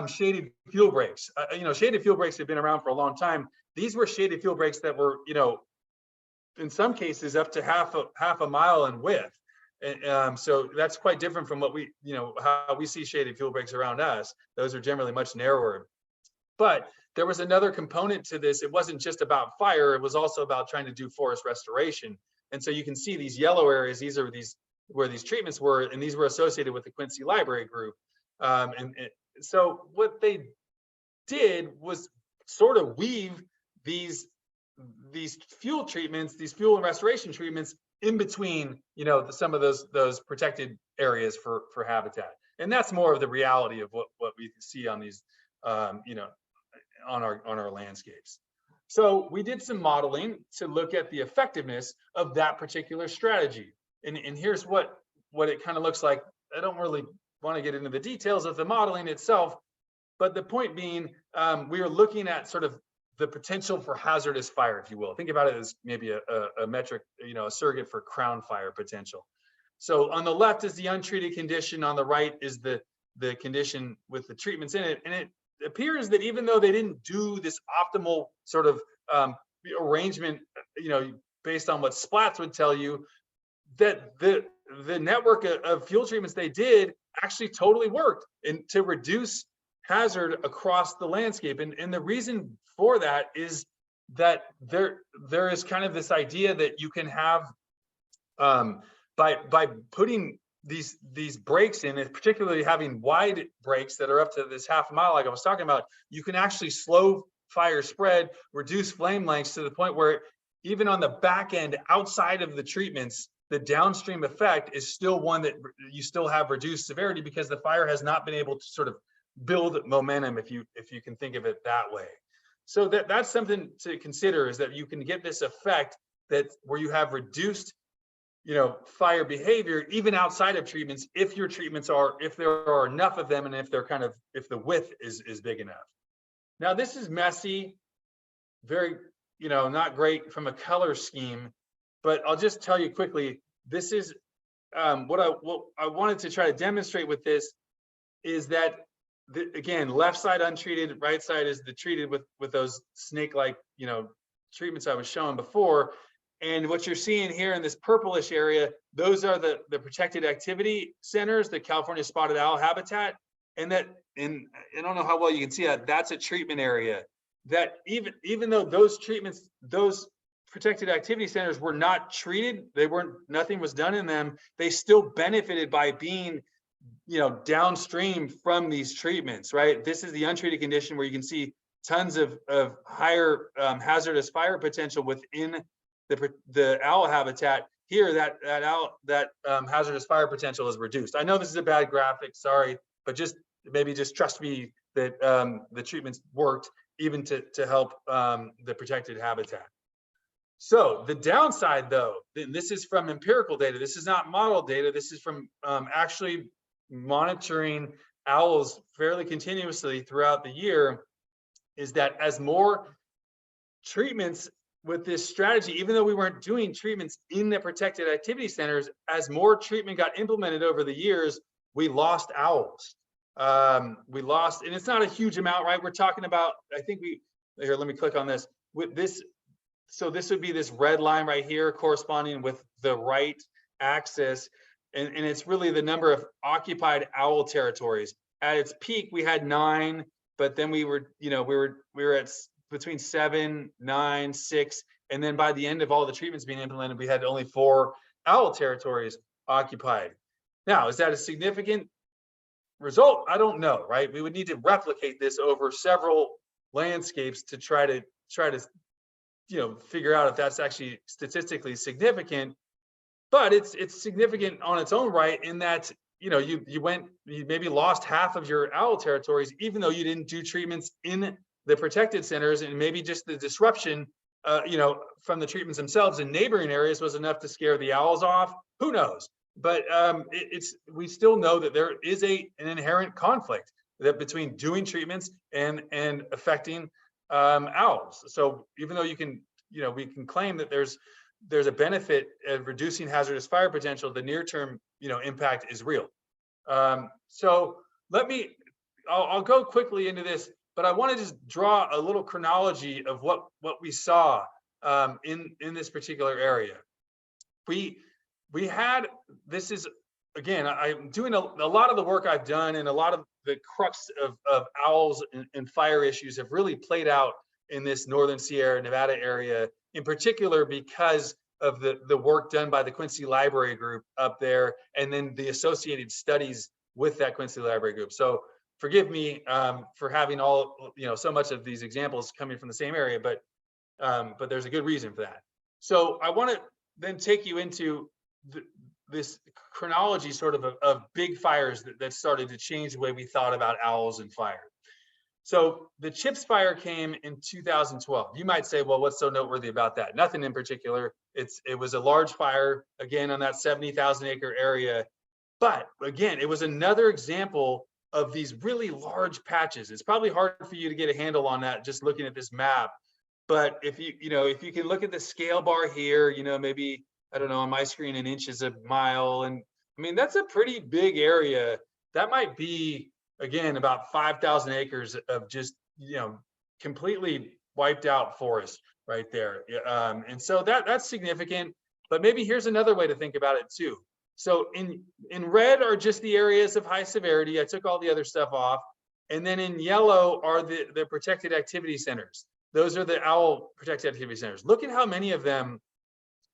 shaded fuel breaks. Shaded fuel breaks have been around for a long time. These were shaded fuel breaks that were, in some cases up to half a mile in width. And so that's quite different from what how we see shaded fuel breaks around us. Those are generally much narrower. But there was another component to this. It wasn't just about fire. It was also about trying to do forest restoration. And so you can see these yellow areas. These are where these treatments were, and these were associated with the Quincy Library Group. So what they did was sort of weave these fuel treatments, these fuel and restoration treatments, in between, some of those protected areas for habitat. And that's more of the reality of what we see on these, on our landscapes. So we did some modeling to look at the effectiveness of that particular strategy. And here's what it kind of looks like. I don't really want to get into the details of the modeling itself, but the point being, we are looking at sort of the potential for hazardous fire, if you will. Think about it as maybe a metric, a surrogate for crown fire potential. So on the left is the untreated condition. On the right is the condition with the treatments in it. And it appears that even though they didn't do this optimal sort of arrangement, based on what splats would tell you, that the network of fuel treatments they did actually totally worked and to reduce hazard across the landscape. And the reason for that is that there is kind of this idea that you can have by putting these breaks in, and particularly having wide breaks that are up to this half mile like I was talking about, you can actually slow fire spread, reduce flame lengths to the point where even on the back end outside of the treatments, the downstream effect is still one that you still have reduced severity because the fire has not been able to sort of build momentum, if you can think of it that way. So that's something to consider, is that you can get this effect that where you have reduced fire behavior even outside of treatments, if your treatments if there are enough of them, and if the width is big enough. Now this is messy, very not great from a color scheme, but I'll just tell you quickly, this is what I wanted to try to demonstrate with this is that again, left side untreated, right side is the treated with those snake-like treatments I was showing before. And what you're seeing here in this purplish area, those are the protected activity centers, the California spotted owl habitat. And I don't know how well you can see that, that's a treatment area. That even though those treatments, those protected activity centers were not treated, nothing was done in them, they still benefited by being downstream from these treatments, right? This is the untreated condition where you can see tons of higher hazardous fire potential within the owl habitat. Here, that hazardous fire potential is reduced. I know this is a bad graphic, sorry, but maybe just trust me that the treatments worked even to help the protected habitat. So the downside, though, and this is from empirical data, this is not model data, this is from actually monitoring owls fairly continuously throughout the year, is that as more treatments with this strategy, even though we weren't doing treatments in the protected activity centers, as more treatment got implemented over the years, we lost owls. We lost, and it's not a huge amount, right? We're talking about, I think here, let me click on this. With this, so this would be this red line right here corresponding with the right axis. And it's really the number of occupied owl territories. At its peak, we had 9, but then we were at between 7, 9, 6, and then by the end of all the treatments being implemented, we had only 4 owl territories occupied. Now, is that a significant result? I don't know, right? We would need to replicate this over several landscapes to try to figure out if that's actually statistically significant. But it's significant on its own right, in that you maybe lost half of your owl territories, even though you didn't do treatments in the protected centers, and maybe just the disruption from the treatments themselves in neighboring areas was enough to scare the owls off. Who knows? But we still know that there is an inherent conflict that between doing treatments and affecting owls. So even though we can claim that there's a benefit of reducing hazardous fire potential, the near-term impact is real. So I'll go quickly into this, but I want to just draw a little chronology of what we saw in this particular area. We had, this is, again, I'm doing a lot of the work I've done, and a lot of the crux of owls and fire issues have really played out in this Northern Sierra Nevada area, in particular because of the work done by the Quincy Library Group up there, and then the associated studies with that Quincy Library Group. So forgive me for having so much of these examples coming from the same area, but there's a good reason for that. So I want to then take you into this chronology sort of big fires that started to change the way we thought about owls and fire. So the Chips fire came in 2012. You might say, well, what's so noteworthy about that? Nothing in particular. It was a large fire, again, on that 70,000 acre area. But again, it was another example of these really large patches. It's probably hard for you to get a handle on that just looking at this map. But if if you can look at the scale bar here, maybe, I don't know, on my screen, in inches a mile. And I mean, that's a pretty big area. That might be, again, about 5,000 acres of just, completely wiped out forest right there. And so that's significant. But maybe here's another way to think about it too. So in red are just the areas of high severity. I took all the other stuff off. And then in yellow are the protected activity centers. Those are the owl protected activity centers. Look at how many of them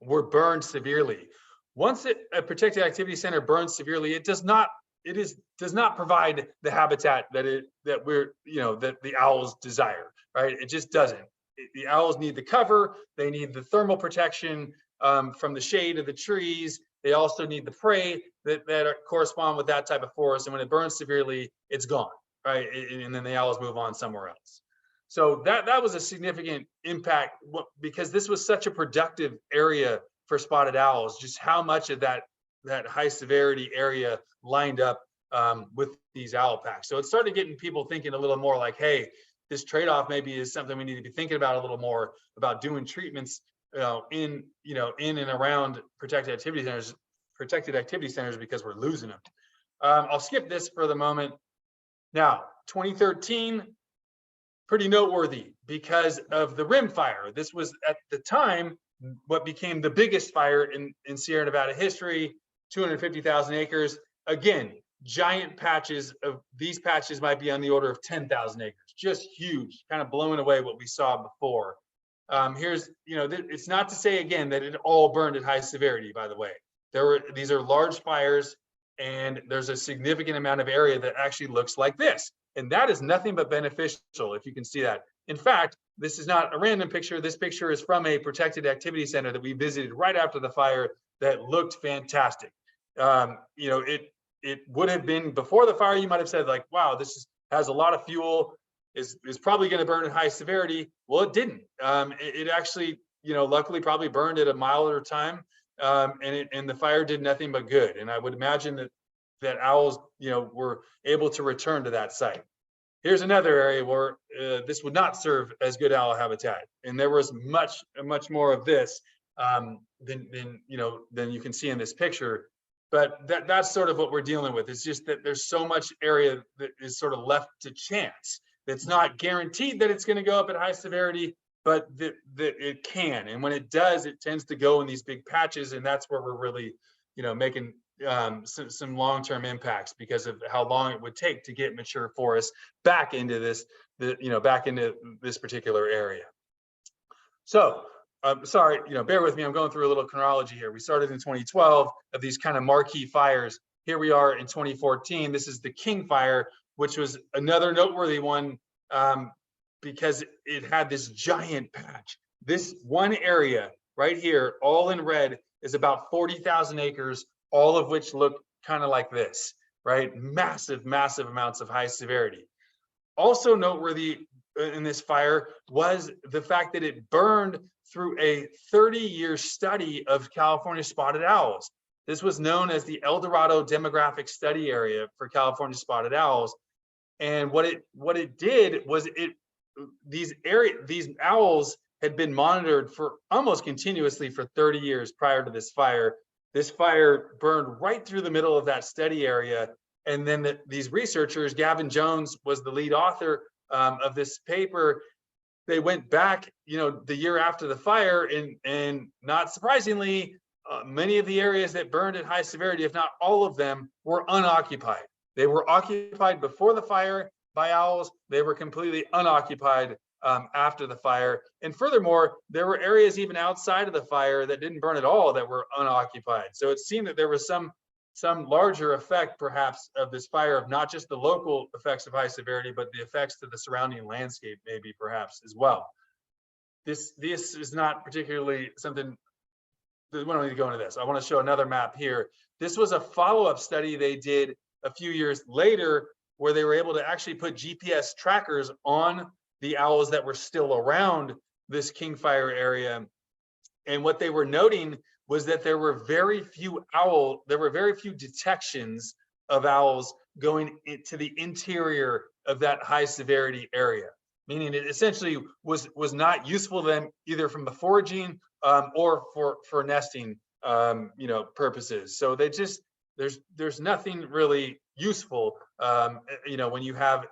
were burned severely. Once a protected activity center burns severely, it does not provide the habitat that the owls desire, right? It just doesn't. The owls need the cover, they need the thermal protection from the shade of the trees. They also need the prey that correspond with that type of forest. And when it burns severely, it's gone, right? And then the owls move on somewhere else. So that was a significant impact, because this was such a productive area for spotted owls, just how much of that high severity area lined up with these owl packs. So it started getting people thinking a little more like, hey, this trade-off maybe is something we need to be thinking about a little more, about doing treatments in and around protected activity centers, because we're losing them. I'll skip this for the moment. Now, 2013, pretty noteworthy because of the rim fire. This was at the time what became the biggest fire in Sierra Nevada history, 250,000 acres. Again, giant patches of these patches might be on the order of 10,000 acres, just huge, kind of blowing away what we saw before. Here's, it's not to say again that it all burned at high severity, by the way. These are large fires, and there's a significant amount of area that actually looks like this. And that is nothing but beneficial, if you can see that. In fact, this is not a random picture. This picture is from a protected activity center that we visited right after the fire that looked fantastic. It would have been before the fire, you might have said like, wow, this has a lot of fuel, is probably going to burn at high severity. Well, it didn't. It actually, luckily probably burned at a milder time. And the fire did nothing but good. And I would imagine that owls, were able to return to that site. Here's another area where this would not serve as good owl habitat, and there was much more of this than you can see in this picture. But that's sort of what we're dealing with. It's just that there's so much area that is sort of left to chance. It's not guaranteed that it's going to go up at high severity, but that it can. And when it does, it tends to go in these big patches, and that's where we're really, making some long-term impacts because of how long it would take to get mature forests back into this particular area. So sorry, bear with me. I'm going through a little chronology here. We started in 2012 of these kind of marquee fires. Here we are in 2014. This is the King Fire, which was another noteworthy one because it had this giant patch. This one area right here, all in red, is about 40,000 acres, all of which look kind of like this, right? Massive amounts of high severity. Also noteworthy in this fire was the fact that it burned through a 30-year study of California spotted owls. This was known as the El Dorado Demographic Study Area for California spotted owls. And what it did was these owls had been monitored for almost continuously for 30 years prior to this fire. This fire burned right through the middle of that study area. And then these researchers, Gavin Jones was the lead author of this paper. They went back, the year after the fire, and not surprisingly, many of the areas that burned at high severity, if not all of them, were unoccupied. They were occupied before the fire by owls. They were completely unoccupied after the fire. And furthermore, there were areas even outside of the fire that didn't burn at all that were unoccupied. So it seemed that there was some larger effect perhaps of this fire, of not just the local effects of high severity, but the effects to the surrounding landscape maybe perhaps as well. This is not particularly something, we don't need to go into this. I want to show another map here. This was a follow-up study they did a few years later where they were able to actually put GPS trackers on the owls that were still around this King Fire area. And what they were noting was that there were very few detections of owls going into the interior of that high severity area. meaning it essentially was not useful to them either from the foraging or for nesting purposes. So they just there's nothing really useful when you have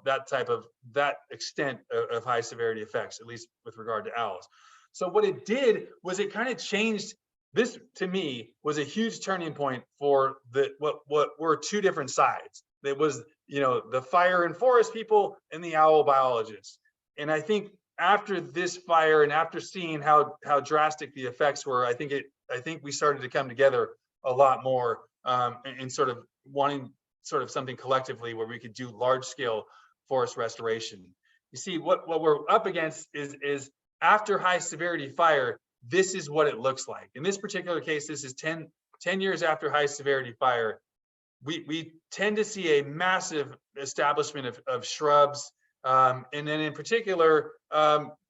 that extent of high severity effects, at least with regard to owls. So what it did was it kind of changed. This to me was a huge turning point for what were two different sides. It was the fire and forest people and the owl biologists. And I think after this fire and after seeing how drastic the effects were, I think we started to come together a lot more and sort of wanting sort of something collectively where we could do large scale forest restoration. You see, what we're up against is after high severity fire, this is what it looks like. In this particular case, this is 10 years after high severity fire. We tend to see a massive establishment of shrubs, and then in particular,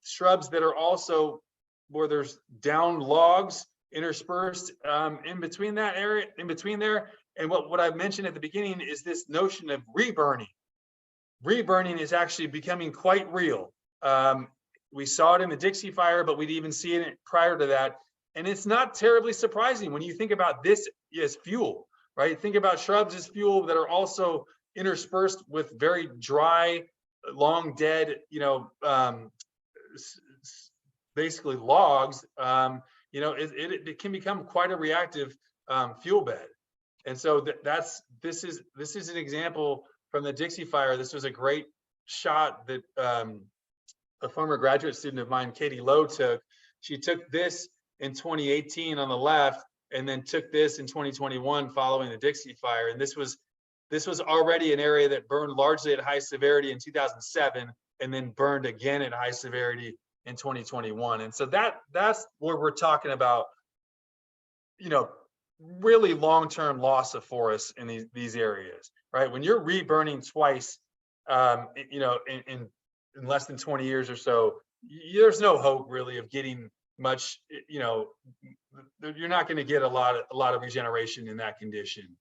shrubs that are also where there's down logs interspersed in between that area, in between there. And what I mentioned at the beginning is this notion of reburning. Reburning is actually becoming quite real. We saw it in the Dixie Fire, but we'd even seen it prior to that. And it's not terribly surprising when you think about this as fuel, right? Think about shrubs as fuel that are also interspersed with very dry, long dead, basically logs. It can become quite a reactive fuel bed. And so this is an example from the Dixie Fire. This was a great shot that a former graduate student of mine, Katie Lowe, took. She took this in 2018 on the left, and then took this in 2021 following the Dixie Fire. And this was already an area that burned largely at high severity in 2007, and then burned again at high severity in 2021. And so that's where we're talking about, really long-term loss of forests in these areas, right? When you're reburning twice, in less than 20 years or so, there's no hope really of getting much, you're not going to get a lot of regeneration in that condition.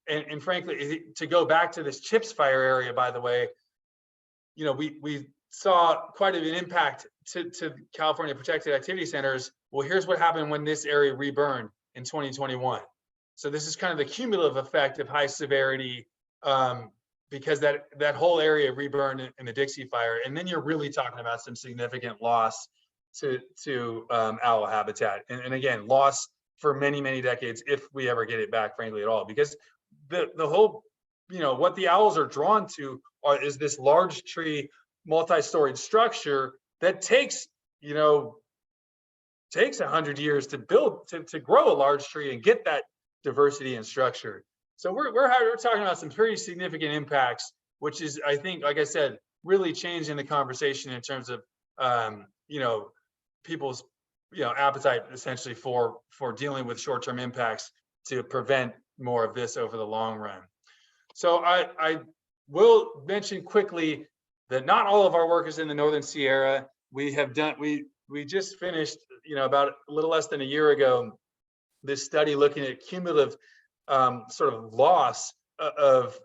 And frankly, to go back to this Chips Fire area, by the way, we saw quite an impact to California Protected Activity Centers. Well, here's what happened when this area reburned in 2021. So this is kind of the cumulative effect of high severity, because that whole area reburned in the Dixie Fire. And then you're really talking about some significant loss to owl habitat. And again, loss for many, many decades, if we ever get it back, frankly, at all. Because the whole, what the owls are drawn to is this large tree, multi-storied structure that takes 100 years to build, to grow a large tree and get that diversity and structure. So we're talking about some pretty significant impacts, which is, I think, like I said, really changing the conversation in terms of people's appetite essentially for dealing with short-term impacts to prevent more of this over the long run. So I will mention quickly that not all of our work is in the Northern Sierra. We just finished, about a little less than a year ago, this study looking at cumulative sort of loss of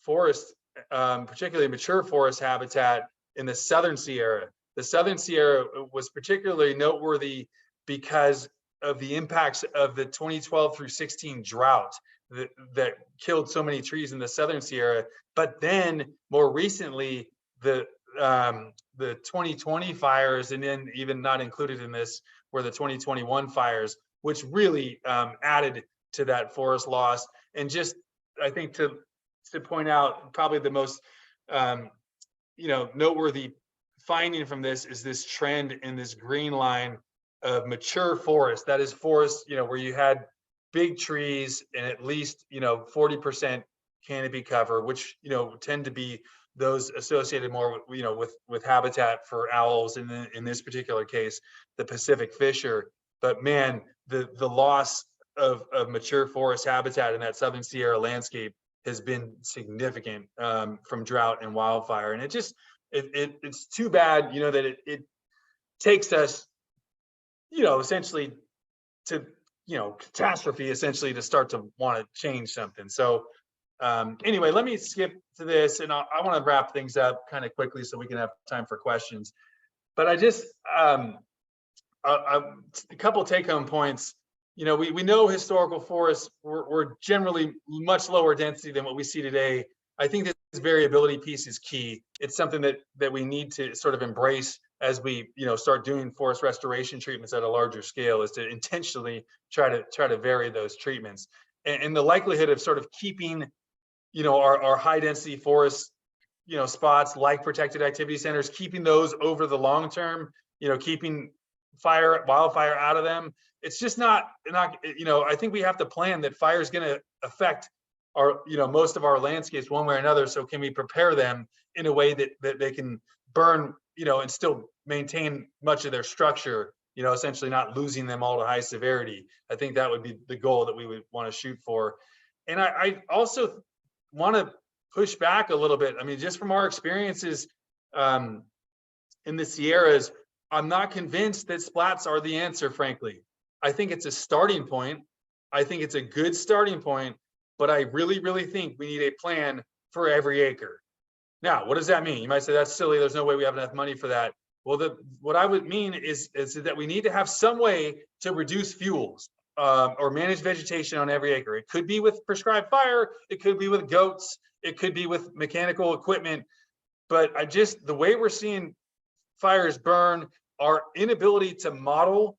forest, particularly mature forest habitat in the Southern Sierra. The Southern Sierra was particularly noteworthy because of the impacts of the 2012 through 16 drought that killed so many trees in the Southern Sierra. But then more recently, the 2020 fires, and then even not included in this were the 2021 fires, which really added to that forest loss. And just, I think to point out, probably the most noteworthy finding from this is this trend in this green line of mature forest. That is forest, where you had big trees and at least 40% canopy cover, which tend to be those associated more with habitat for owls, and in this particular case, the Pacific fisher. But man, the loss of mature forest habitat in that Southern Sierra landscape has been significant from drought and wildfire. And it's too bad, that it takes us, essentially to, catastrophe, essentially, to start to want to change something. So Anyway, let me skip to this, and I want to wrap things up kind of quickly so we can have time for questions. But I just a couple take-home points. You know, we know historical forests were generally much lower density than what we see today. I think this variability piece is key. It's something that we need to sort of embrace as we, you know, start doing forest restoration treatments at a larger scale, is to intentionally try to vary those treatments. And the likelihood of sort of keeping, you know, our high density forests, you know, spots like protected activity centers, keeping those over the long term, you know, keeping wildfire out of them. It's just not, you know, I think we have to plan that fire is going to affect our, you know, most of our landscapes one way or another. So can we prepare them in a way that they can burn, you know, and still maintain much of their structure, you know, essentially not losing them all to high severity. I think that would be the goal that we would want to shoot for. And I also want to push back a little bit. I mean, just from our experiences in the Sierras, I'm not convinced that splats are the answer, frankly. I think it's a starting point. I think it's a good starting point, but I really, really think we need a plan for every acre. Now, what does that mean? You might say that's silly. There's no way we have enough money for that. Well, what I would mean is that we need to have some way to reduce fuels or manage vegetation on every acre. It could be with prescribed fire. It could be with goats. It could be with mechanical equipment. But the way we're seeing fires burn, our inability to model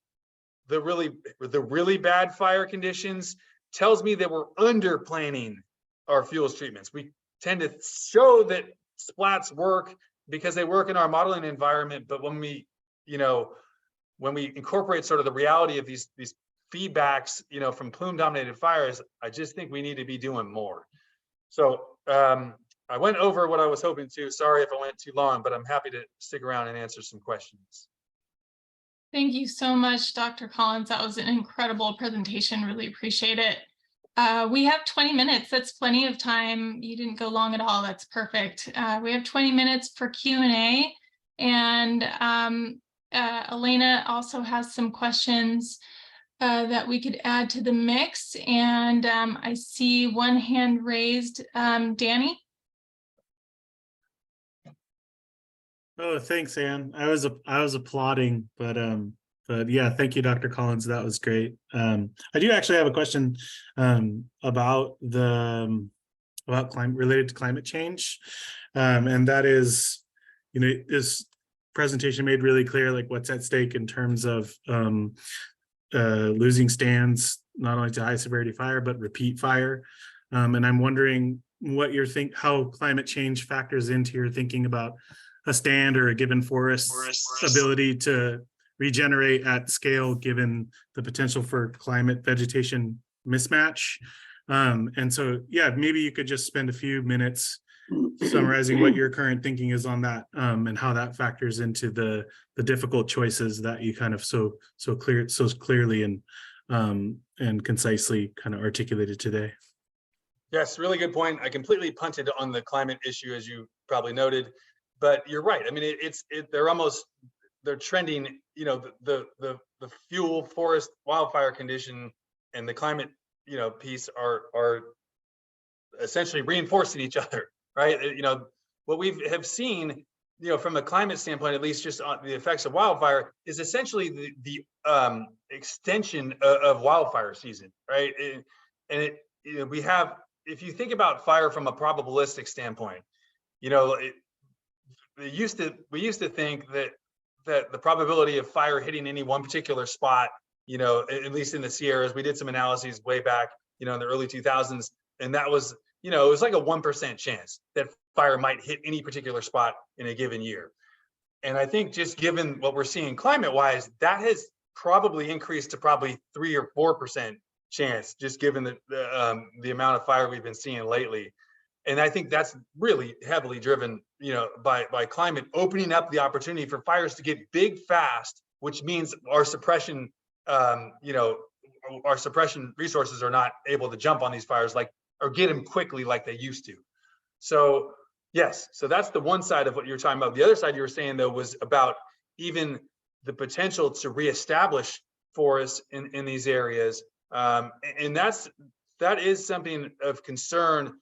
the really bad fire conditions tells me that we're under planning our fuels treatments. We tend to show that splats work because they work in our modeling environment, but when we incorporate sort of the reality of these feedbacks, you know, from plume dominated fires, I just think we need to be doing more. So I went over what I was hoping to. Sorry if I went too long, but I'm happy to stick around and answer some questions. Thank you so much, Dr. Collins. That was an incredible presentation. Really appreciate it. We have 20 minutes. That's plenty of time. You didn't go long at all. That's perfect. We have 20 minutes for Q&A. And Elena also has some questions that we could add to the mix. And I see one hand raised. Danny? Oh, thanks, Anne. I was applauding, but yeah, thank you, Dr. Collins. That was great. I do actually have a question about climate related to climate change, and that is, you know, this presentation made really clear like what's at stake in terms of losing stands not only to high severity fire but repeat fire, and I'm wondering what how climate change factors into your thinking about a stand or a given forest's ability to regenerate at scale, given the potential for climate vegetation mismatch. And so, yeah, maybe you could just spend a few minutes summarizing what your current thinking is on that, and how that factors into the difficult choices that you kind of so clearly and concisely kind of articulated today. Yes, really good point. I completely punted on the climate issue, as you probably noted. But you're right. I mean, they're trending, you know, the fuel, forest, wildfire condition and the climate, you know, piece are essentially reinforcing each other, right? You know, what we have seen, you know, from a climate standpoint, at least just on the effects of wildfire, is essentially the extension of wildfire season, right? You know, we have, if you think about fire from a probabilistic standpoint, you know, we used to think that the probability of fire hitting any one particular spot, you know, at least in the Sierras, we did some analyses way back, you know, in the early 2000s, and that was, you know, it was like a 1% chance that fire might hit any particular spot in a given year. And I think just given what we're seeing climate-wise, that has probably increased to probably 3 or 4% chance, just given the amount of fire we've been seeing lately. And I think that's really heavily driven, you know, by climate opening up the opportunity for fires to get big fast, which means our suppression, you know, our suppression resources are not able to jump on these fires or get them quickly like they used to. So yes, so that's the one side of what you're talking about. The other side you were saying though was about even the potential to reestablish forests in these areas, and that is something of concern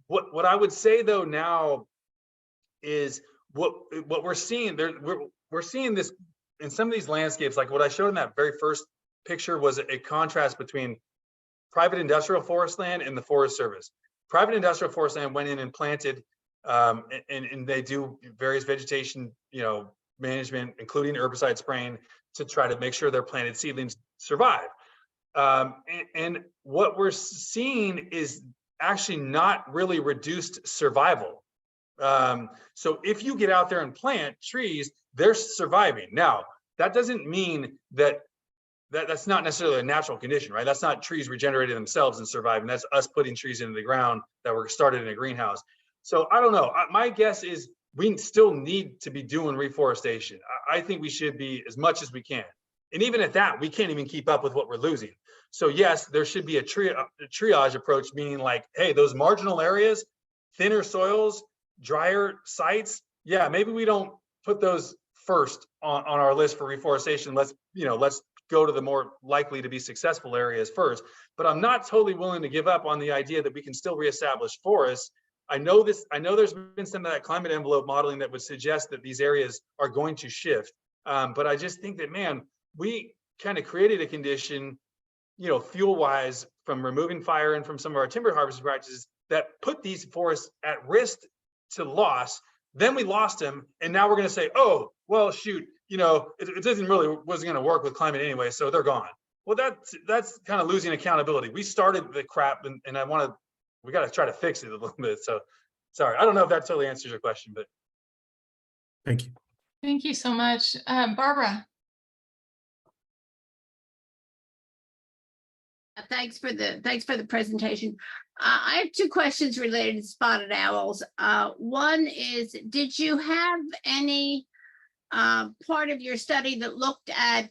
what I would say though now is what we're seeing there. We're seeing this in some of these landscapes. Like what I showed in that very first picture was a contrast between private industrial forest land and the Forest Service. Private industrial forest land went in and planted, and they do various vegetation, management, including herbicide spraying, to try to make sure their planted seedlings survive. And what we're seeing is actually not really reduced survival. So if you get out there and plant trees, they're surviving. Now, that doesn't mean that's not necessarily a natural condition, right? That's not trees regenerating themselves and surviving. That's us putting trees into the ground that were started in a greenhouse. So I don't know. My guess is we still need to be doing reforestation. I think we should be as much as we can. And even at that, we can't even keep up with what we're losing. So yes, there should be a triage approach, meaning like, hey, those marginal areas, thinner soils, drier sites, yeah, maybe we don't put those first on our list for reforestation. Let's go to the more likely to be successful areas first. But I'm not totally willing to give up on the idea that we can still reestablish forests. I know there's been some of that climate envelope modeling that would suggest that these areas are going to shift. But I just think that, man, we kind of created a condition, fuel wise, from removing fire and from some of our timber harvesting practices that put these forests at risk to loss. Then we lost them. And now we're going to say, oh, well, shoot, it wasn't going to work with climate anyway, so they're gone. Well, that's kind of losing accountability. We started the crap, and we got to try to fix it a little bit. So sorry, I don't know if that totally answers your question, but. Thank you. Thank you so much. Barbara. Thanks for the presentation. I have two questions related to spotted owls. One is, did you have any part of your study that looked at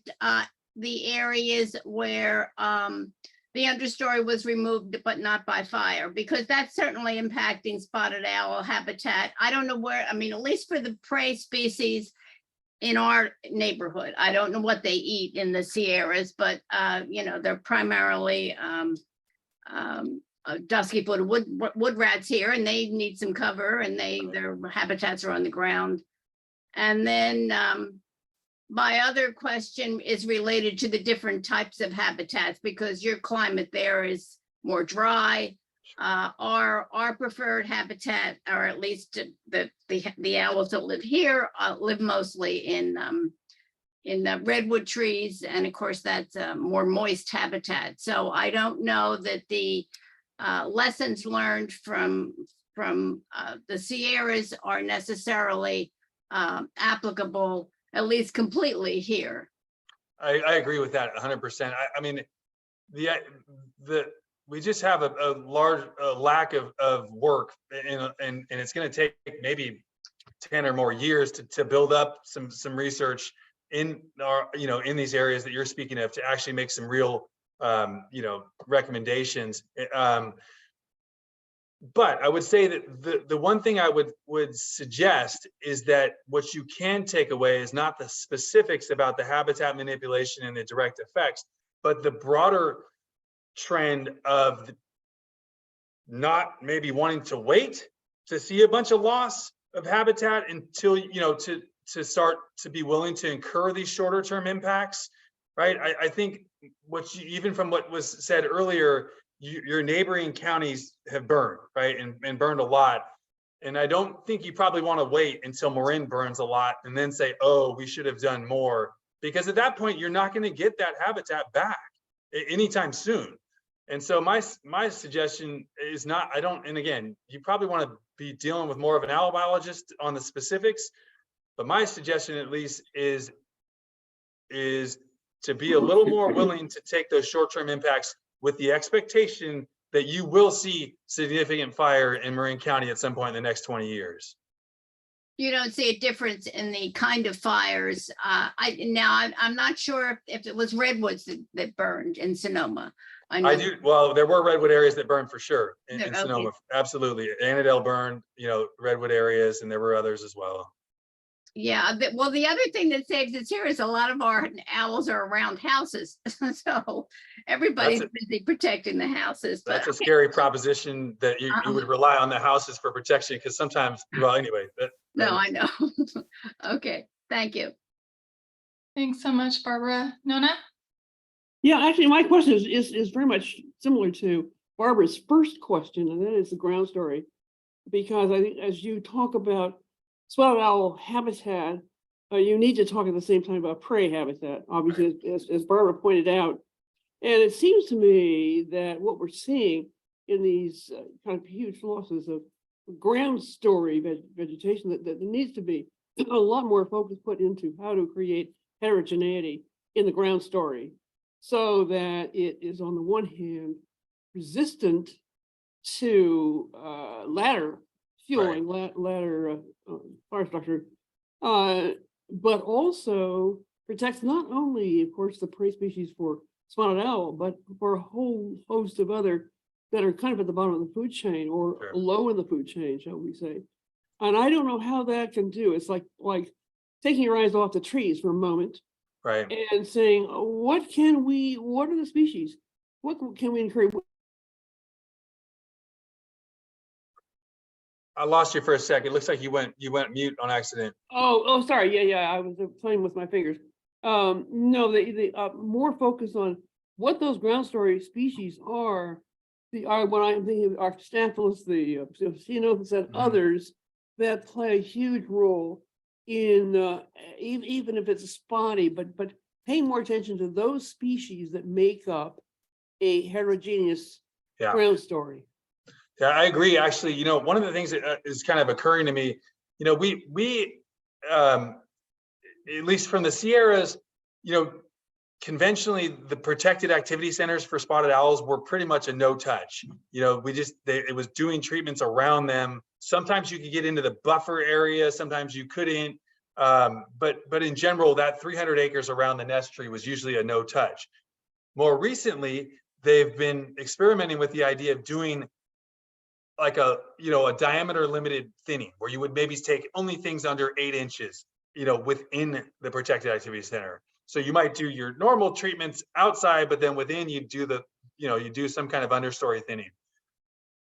the areas where the understory was removed but not by fire? Because that's certainly impacting spotted owl habitat. I don't know where, at least for the prey species in our neighborhood, I don't know what they eat in the Sierras, but they're primarily dusky-footed wood rats here, and they need some cover, and their habitats are on the ground. And then my other question is related to the different types of habitats, because your climate there is more dry. Our preferred habitat, or at least the owls that live here, live mostly in the redwood trees, and of course that's a more moist habitat. So I don't know that the lessons learned from the Sierras are necessarily applicable, at least completely, here. I agree with that 100%. We just have a large lack of work, and it's going to take maybe 10 or more years to build up some research in our in these areas that you're speaking of, to actually make some real recommendations. But I would say that the one thing I would suggest is that what you can take away is not the specifics about the habitat manipulation and the direct effects, but the broader trend of not maybe wanting to wait to see a bunch of loss of habitat until to start to be willing to incur these shorter term impacts, right? I think even from what was said earlier, your neighboring counties have burned, right, and burned a lot. And I don't think you probably want to wait until Marin burns a lot and then say, oh, we should have done more, because at that point you're not going to get that habitat back anytime soon. And so my suggestion is not, and again, you probably want to be dealing with more of an owl biologist on the specifics, but my suggestion at least is to be a little more willing to take those short-term impacts with the expectation that you will see significant fire in Marin County at some point in the next 20 years. You don't see a difference in the kind of fires. I'm not sure if it was redwoods that burned in Sonoma. I do. Well, there were redwood areas that burned for sure in Okay. Sonoma. Absolutely. Annandale burned, redwood areas, and there were others as well. Yeah, well, the other thing that saves us here is a lot of our owls are around houses. So everybody's That's busy protecting the houses, but That's a scary proposition that you would rely on the houses for protection, because sometimes, well, anyway, no, I know. Okay, thank you. Thanks so much, Barbara. Nona? Yeah, actually, my question is very much similar to Barbara's first question, and that is the ground story. Because I think as you talk about spotted owl habitat, you need to talk at the same time about prey habitat, obviously, as Barbara pointed out. And it seems to me that what we're seeing in these kind of huge losses of ground story vegetation, that there needs to be a lot more focus put into how to create heterogeneity in the ground story, so that it is, on the one hand, resistant to ladder fueling, ladder fire structure, but also protects not only, of course, the prey species for spotted owl, but for a whole host of other that are kind of at the bottom of the food chain, or Sure. low in the food chain, shall we say. And I don't know how that can do. It's like taking your eyes off the trees for a moment right. and saying, what are the species? What can we encourage? I lost you for a second. It looks like you went mute on accident. Oh, sorry. Yeah. I was playing with my fingers. No, the more focus on what those ground story species are. When I'm thinking of Arctostaphylos, the Ceanothus, and others that play a huge role in even if it's spotty, but paying more attention to those species that make up a heterogeneous ground story. Yeah, I agree. Actually, one of the things that is kind of occurring to me, we at least from the Sierras, conventionally the protected activity centers for spotted owls were pretty much a no touch. It was doing treatments around them. Sometimes you could get into the buffer area, sometimes you couldn't. But in general, that 300 acres around the nest tree was usually a no touch. More recently, they've been experimenting with the idea of doing like a diameter limited thinning, where you would maybe take only things under 8 inches, within the protected activity center. So you might do your normal treatments outside, but then within you do some kind of understory thinning.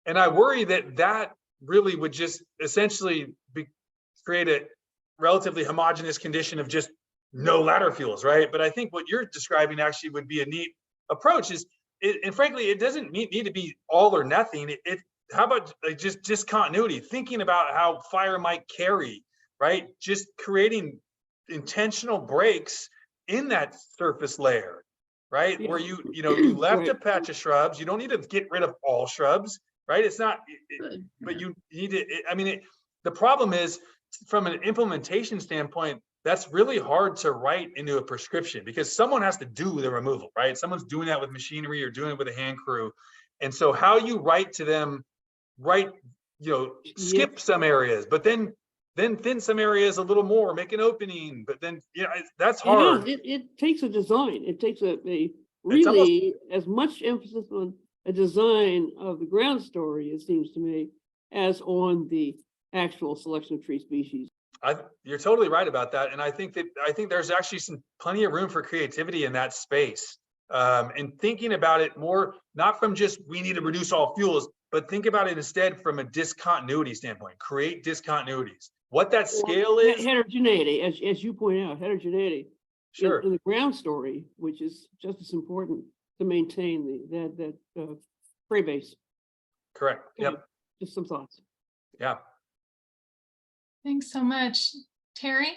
And I worry that really would just essentially create a relatively homogeneous condition of just no ladder fuels, right? But I think what you're describing actually would be a neat approach. And frankly, it doesn't need to be all or nothing. How about just discontinuity, thinking about how fire might carry, right? Just creating intentional breaks in that surface layer, right? Yeah. Where you left Right. a patch of shrubs. You don't need to get rid of all shrubs, right? It's not, but you need to, the problem is, from an implementation standpoint, that's really hard to write into a prescription, because someone has to do the removal, right? Someone's doing that with machinery or doing it with a hand crew. And so how you write to them, skip some areas, but then thin some areas a little more, make an opening, but then, that's hard. It takes a design. It takes a really as much emphasis on a design of the ground story, it seems to me, as on the actual selection of tree species. You're totally right about that. And I think there's actually plenty of room for creativity in that space. And thinking about it more, not from just, we need to reduce all fuels, but think about it instead from a discontinuity standpoint. Create discontinuities. What that scale is. Heterogeneity, as you point out, heterogeneity. Sure. In the ground story, which is just as important to maintain that prey base. Correct. Yep. Just some thoughts. Yeah. Thanks so much. Terry?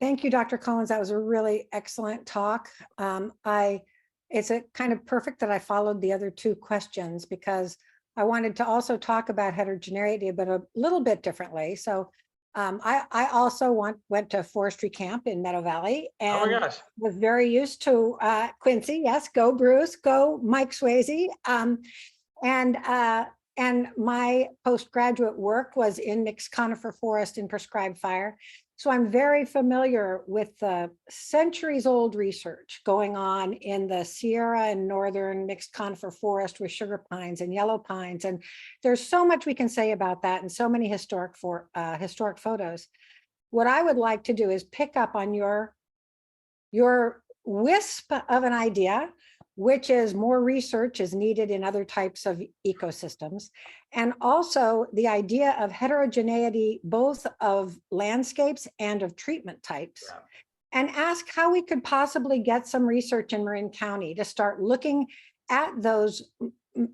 Thank you, Dr. Collins. That was a really excellent talk. It's a kind of perfect that I followed the other two questions, because I wanted to also talk about heterogeneity, but a little bit differently. So I also went to forestry camp in Meadow Valley, and Oh my gosh. was very used to Quincy. Yes, go Bruce, go Mike Swayze. And my postgraduate work was in mixed conifer forest in prescribed fire. So I'm very familiar with the centuries-old research going on in the Sierra and Northern mixed conifer forest with sugar pines and yellow pines. And there's so much we can say about that and so many historic photos. What I would like to do is pick up on your wisp of an idea, which is more research is needed in other types of ecosystems. And also the idea of heterogeneity, both of landscapes and of treatment types. Yeah. And ask how we could possibly get some research in Marin County to start looking at those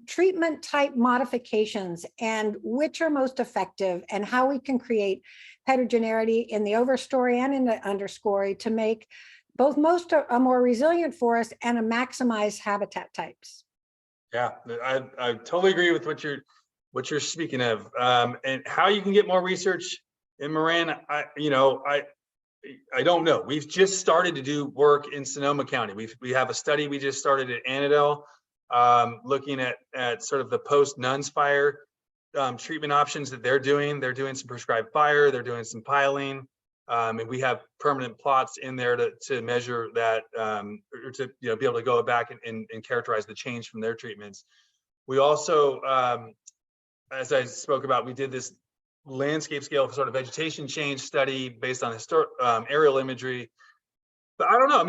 treatment type modifications and which are most effective and how we can create heterogeneity in the overstory and in the understory to make both a more resilient forest and a maximized habitat types. Yeah, I totally agree with what you're speaking of, and how you can get more research in Marin. I don't know. We've just started to do work in Sonoma County. We have a study we just started at Annandale, looking at sort of the post Nuns fire treatment options that they're doing. They're doing some prescribed fire. They're doing some piling. And we have permanent plots in there to measure that, or to be able to go back and characterize the change from their treatments. We also, as I spoke about, we did this landscape scale sort of vegetation change study based on aerial imagery. But I don't know. I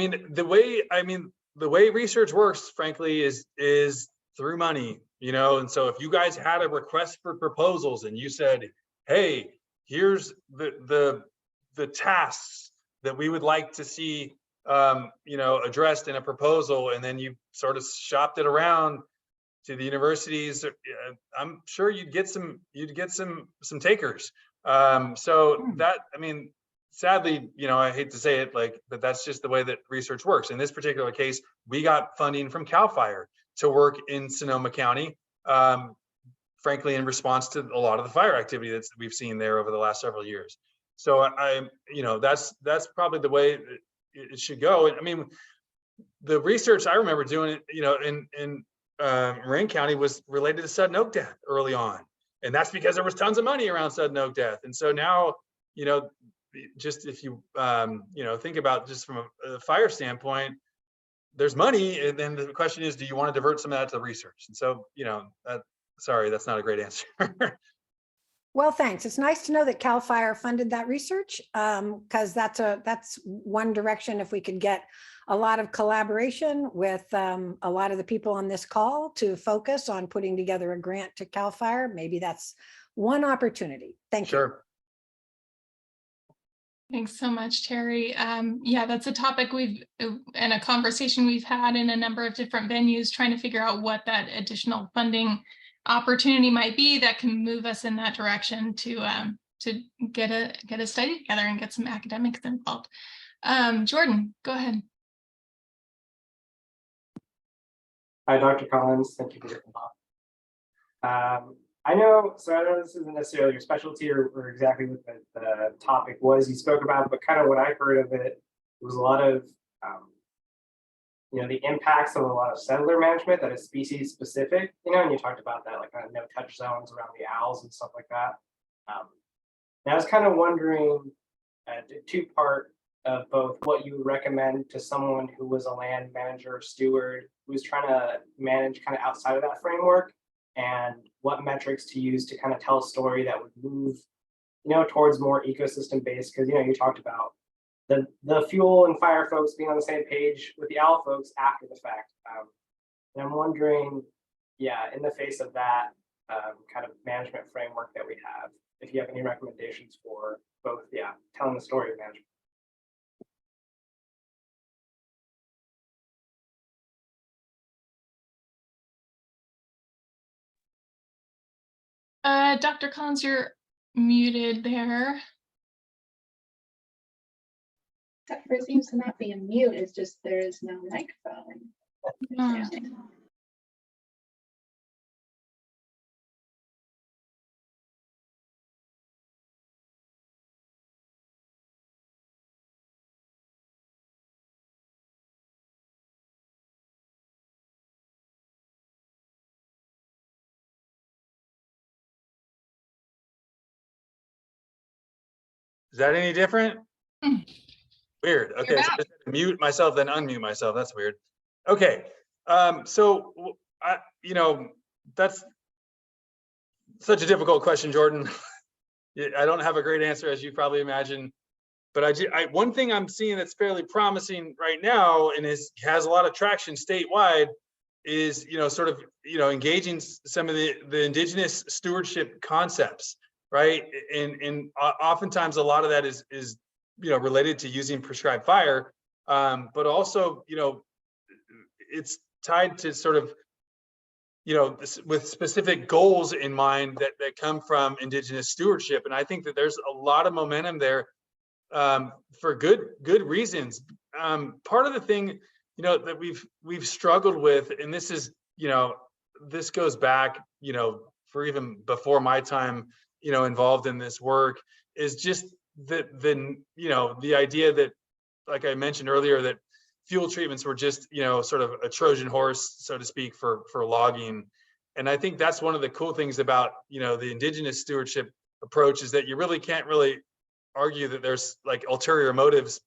mean, the way research works, frankly, is through money, And so if you guys had a request for proposals and you said, "Hey, here's the tasks that we would like to see addressed in a proposal," and then you sort of shopped it around to the universities, I'm sure you'd get some takers. So that, sadly, I hate to say it, but that's just the way that research works. In this particular case, we got funding from CAL FIRE to work in Sonoma County, frankly, in response to a lot of the fire activity that we've seen there over the last several years. So that's probably the way it should go. I mean, the research I remember doing, in Marin County was related to sudden oak death early on, and that's because there was tons of money around sudden oak death. And so now, just if you think about just from a fire standpoint, there's money, and then the question is, do you want to divert some of that to research? And so, sorry, that's not a great answer. Well, thanks. It's nice to know that CAL FIRE funded that research, because that's one direction. If we could get a lot of collaboration with a lot of the people on this call to focus on putting together a grant to CAL FIRE, maybe that's one opportunity. Thank you. Sure. Thanks so much, Terry. Yeah, that's a topic and a conversation we've had in a number of different venues, trying to figure out what that additional funding opportunity might be that can move us in that direction to get a study together and get some academics involved. Jordan, go ahead. Hi, Dr. Collins. Thank you for getting on. I know this isn't necessarily your specialty or exactly what the topic was you spoke about, but kind of what I heard of it was a lot of, the impacts of a lot of settler management that is species specific, and you talked about that, like kind of no touch zones around the owls and stuff like that. And I was kind of wondering, two-part of both what you would recommend to someone who was a land manager or steward who was trying to manage kind of outside of that framework, and what metrics to use to kind of tell a story that would move, towards more ecosystem based. Because you talked about the fuel and fire folks being on the same page with the owl folks after the fact. And I'm wondering, in the face of that kind of management framework that we have, if you have any recommendations for both, telling the story of management. Dr. Collins, you're muted there. There seems to not be a mute, it's just there is no microphone. Yeah. Is that any different? Hmm. Weird. You're Okay, so back. I just had to mute myself, then unmute myself. That's weird. Okay, so that's such a difficult question, Jordan. Yeah, I don't have a great answer, as you probably imagine. But one thing I'm seeing that's fairly promising right now, and has a lot of traction statewide, is sort of engaging some of the indigenous stewardship concepts, right? And oftentimes a lot of that is related to using prescribed fire, but also it's tied to sort of with specific goals in mind that come from indigenous stewardship. And I think that there's a lot of momentum there, for good reasons. Part of the thing that we've struggled with, and this is this goes back for even before my time involved in this work, is just the idea that, like I mentioned earlier, that fuel treatments were just sort of a Trojan horse, so to speak, for logging. And I think that's one of the cool things about the indigenous stewardship approach, is that you really can't argue that there's like ulterior motives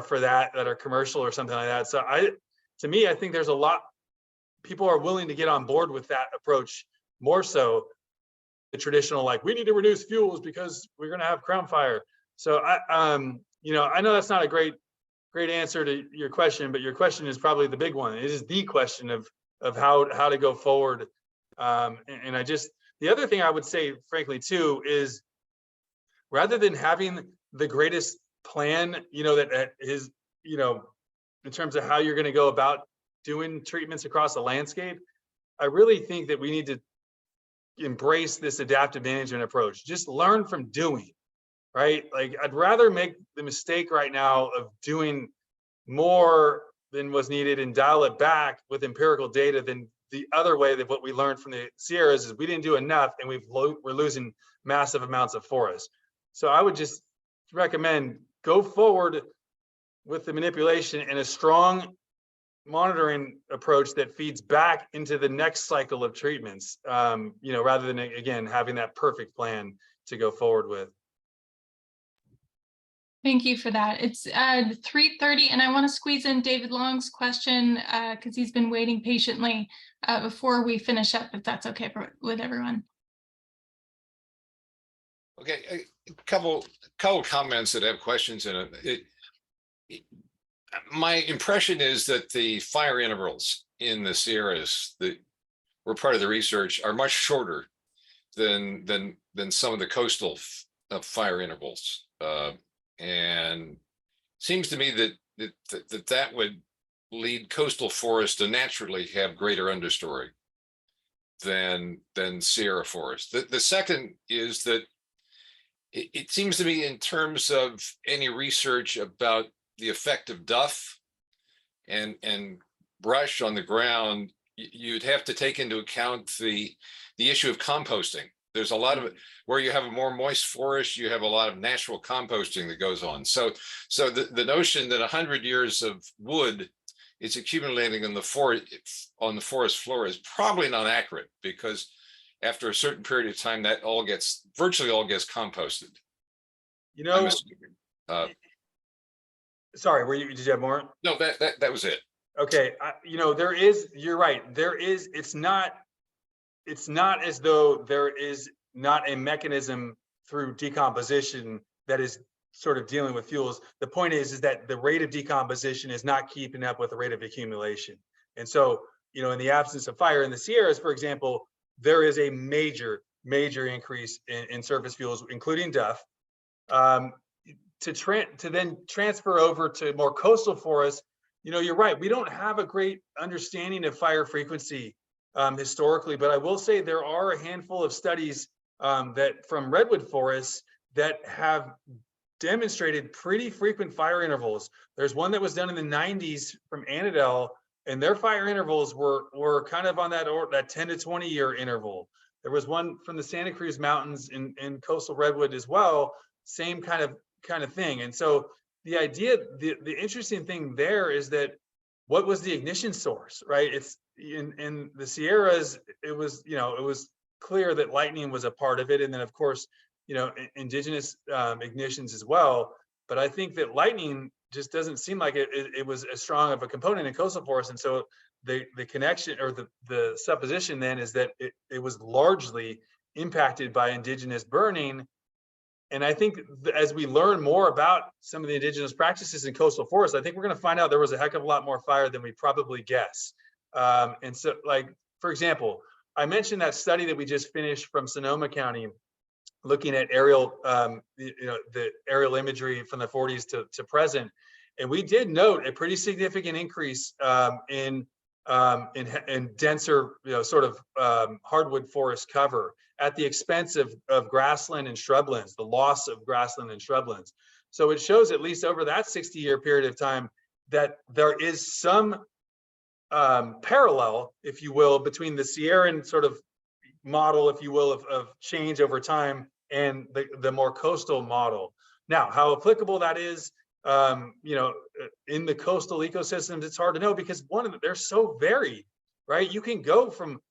for that are commercial or something like that. So to me, I think there's a lot, people are willing to get on board with that approach more so the traditional, like, we need to reduce fuels because we're going to have crown fire. So I know that's not a great answer to your question, but your question is probably the big one. It is the question of how to go forward. And the other thing I would say, frankly, too, is rather than having the greatest plan, that is, in terms of how you're going to go about doing treatments across the landscape, I really think that we need to embrace this adaptive management approach. Just learn from doing, right? Like, I'd rather make the mistake right now of doing more than was needed and dial it back with empirical data than the other way, that what we learned from the Sierras is we didn't do enough and we're losing massive amounts of forest. So I would just recommend go forward with the manipulation and a strong monitoring approach that feeds back into the next cycle of treatments, rather than, again, having that perfect plan to go forward with. Thank you for that. It's 3:30, and I want to squeeze in David Long's question because he's been waiting patiently before we finish up, if that's okay with everyone. Okay, a couple comments that have questions in it. My impression is that the fire intervals in the Sierras that were part of the research are much shorter than some of the coastal fire intervals, and seems to me that would lead coastal forests to naturally have greater understory than Sierra forest. The second is that it seems to me, in terms of any research about the effect of duff and brush on the ground, you'd have to take into account the issue of composting. There's a lot of, where you have a more moist forest, you have a lot of natural composting that goes on. So the notion that 100 years of wood is accumulating on the forest floor is probably not accurate, because after a certain period of time, that virtually all gets composted. Sorry, did you have more? No, that was it. Okay, you're right. It's not as though there is not a mechanism through decomposition that is sort of dealing with fuels. The point is that the rate of decomposition is not keeping up with the rate of accumulation. And so, in the absence of fire in the Sierras, for example, there is a major increase in surface fuels, including duff. To then transfer over to more coastal forests, you're right. We don't have a great understanding of fire frequency historically, but I will say there are a handful of studies that from redwood forests that have demonstrated pretty frequent fire intervals. There's one that was done in the 90s from Annandale, and their fire intervals were kind of on that 10 to 20 year interval. There was one from the Santa Cruz Mountains in coastal redwood as well, same kind of thing. And so the idea, the interesting thing there is that what was the ignition source, right? It's in the Sierras, it was clear that lightning was a part of it. And then of course, indigenous ignitions as well. But I think that lightning just doesn't seem like it was as strong of a component in coastal forests. And so the connection, or the supposition then, is that it was largely impacted by indigenous burning. And I think as we learn more about some of the indigenous practices in coastal forests, I think we're going to find out there was a heck of a lot more fire than we probably guess. And so, like, for example, I mentioned that study that we just finished from Sonoma County, looking at aerial, the aerial imagery from the 40s to present. And we did note a pretty significant increase in denser, sort of hardwood forest cover at the expense of grassland and shrublands, the loss of grassland and shrublands. So it shows, at least over that 60-year period of time, that there is some parallel, if you will, between the Sierran sort of model, if you will, of change over time and the more coastal model. Now, how applicable that is, in the coastal ecosystems, it's hard to know, because they're so varied, right? You can go from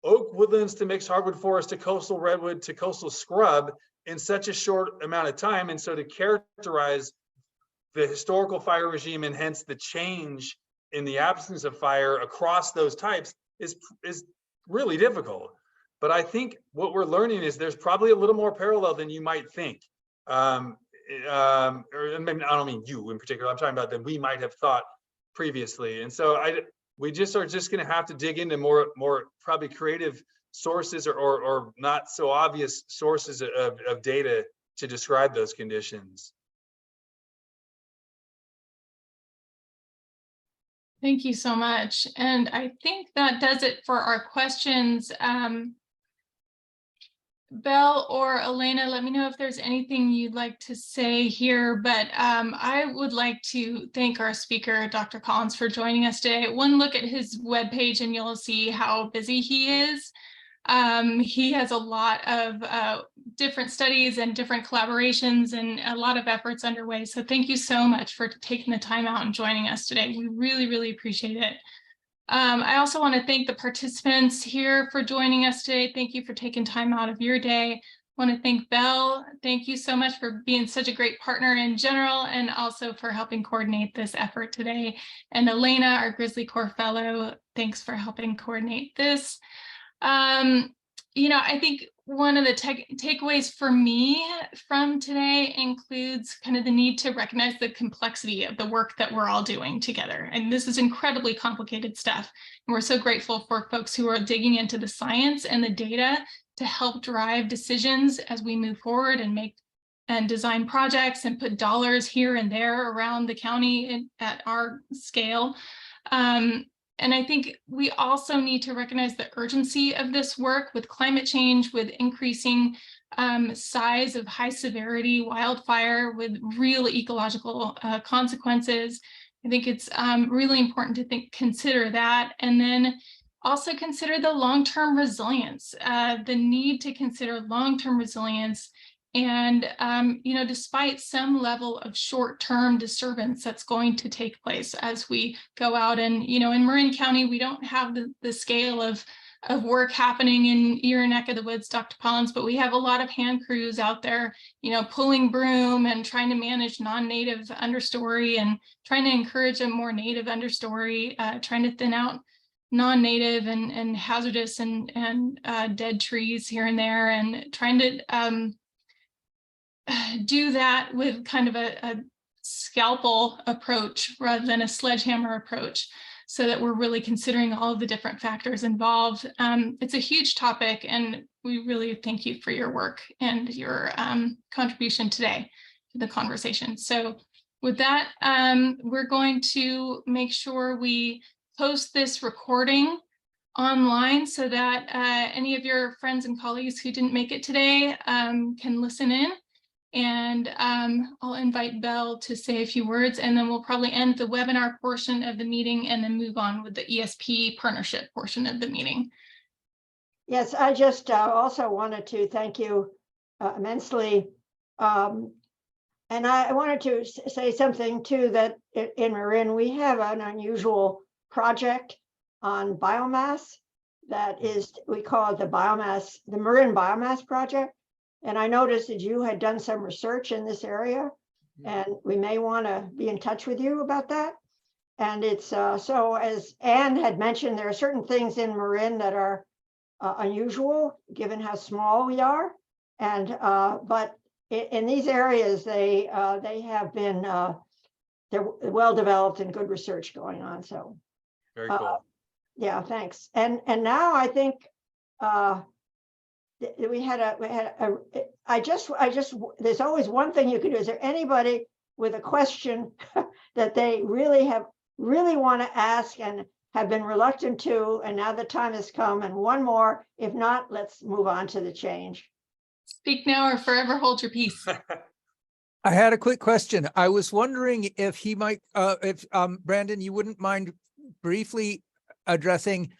oak woodlands to mixed hardwood forest to coastal redwood to coastal scrub in such a short amount of time. And so to characterize the historical fire regime, and hence the change in the absence of fire across those types, is really difficult. But I think what we're learning is there's probably a little more parallel than you might think. Or maybe, I don't mean you in particular, I'm talking about that we might have thought previously. And so we just are just going to have to dig into more probably creative sources, or not so obvious sources of data to describe those conditions. Thank you so much. And I think that does it for our questions. Belle or Elena, let me know if there's anything you'd like to say here, but I would like to thank our speaker, Dr. Collins, for joining us today. One look at his webpage and you'll see how busy he is. He has a lot of different studies and different collaborations and a lot of efforts underway. So thank you so much for taking the time out and joining us today. We really, really appreciate it. I also want to thank the participants here for joining us today. Thank you for taking time out of your day. I want to thank Belle. Thank you so much for being such a great partner in general, and also for helping coordinate this effort today. And Elena, our Grizzly Corps Fellow, thanks for helping coordinate this. I think one of the takeaways for me from today includes kind of the need to recognize the complexity of the work that we're all doing together. And this is incredibly complicated stuff. And we're so grateful for folks who are digging into the science and the data to help drive decisions as we move forward and make and design projects and put dollars here and there around the county at our scale. And I think we also need to recognize the urgency of this work with climate change, with increasing size of high severity wildfire with real ecological consequences. I think it's really important to consider that, and then also consider the long-term resilience, the need to consider long-term resilience. And, despite some level of short-term disturbance that's going to take place as we go out, and, in Marin County, we don't have the scale of work happening in your neck of the woods, Dr. Collins, but we have a lot of hand crews out there, pulling broom and trying to manage non-native understory and trying to encourage a more native understory, trying to thin out non-native and hazardous and dead trees here and there, and trying to do that with kind of a scalpel approach rather than a sledgehammer approach, so that we're really considering all of the different factors involved. It's a huge topic, and we really thank you for your work and your contribution today to the conversation. So with that, we're going to make sure we post this recording online so that any of your friends and colleagues who didn't make it today can listen in. And I'll invite Belle to say a few words, and then we'll probably end the webinar portion of the meeting and then move on with the ESP partnership portion of the meeting. Yes, I just also wanted to thank you immensely. And I wanted to say something too, that in Marin, we have an unusual project on biomass that is, we call it the Marin Biomass Project. And I noticed that you had done some research in this area, and we may want to be in touch with you about that. And it's so, as Anne had mentioned, there are certain things in Marin that are unusual given how small we are. And but in these areas, they have been they're well developed and good research going on. So Very cool. yeah, thanks. And now I think we had a I just there's always one thing you can do. Is there anybody with a question that they really want to ask and have been reluctant to, and now the time has come? And one more. If not, let's move on to the change. Speak now or forever hold your peace. I had a quick question. I was wondering if he might, if Brandon, you wouldn't mind briefly addressing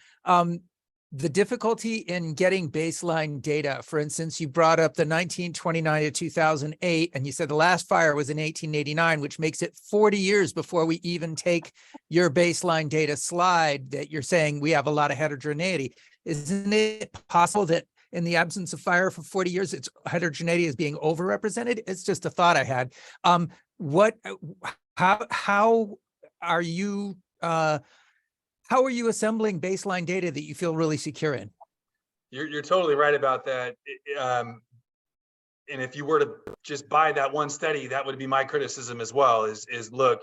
the difficulty in getting baseline data. For instance, you brought up the 1929 to 2008, and you said the last fire was in 1889, which makes it 40 years before we even take your baseline data slide that you're saying we have a lot of heterogeneity. Isn't it possible that in the absence of fire for 40 years, its heterogeneity is being overrepresented? It's just a thought I had. How are you assembling baseline data that you feel really secure in? You're totally right about that. And if you were to just buy that one study, that would be my criticism as well, is look,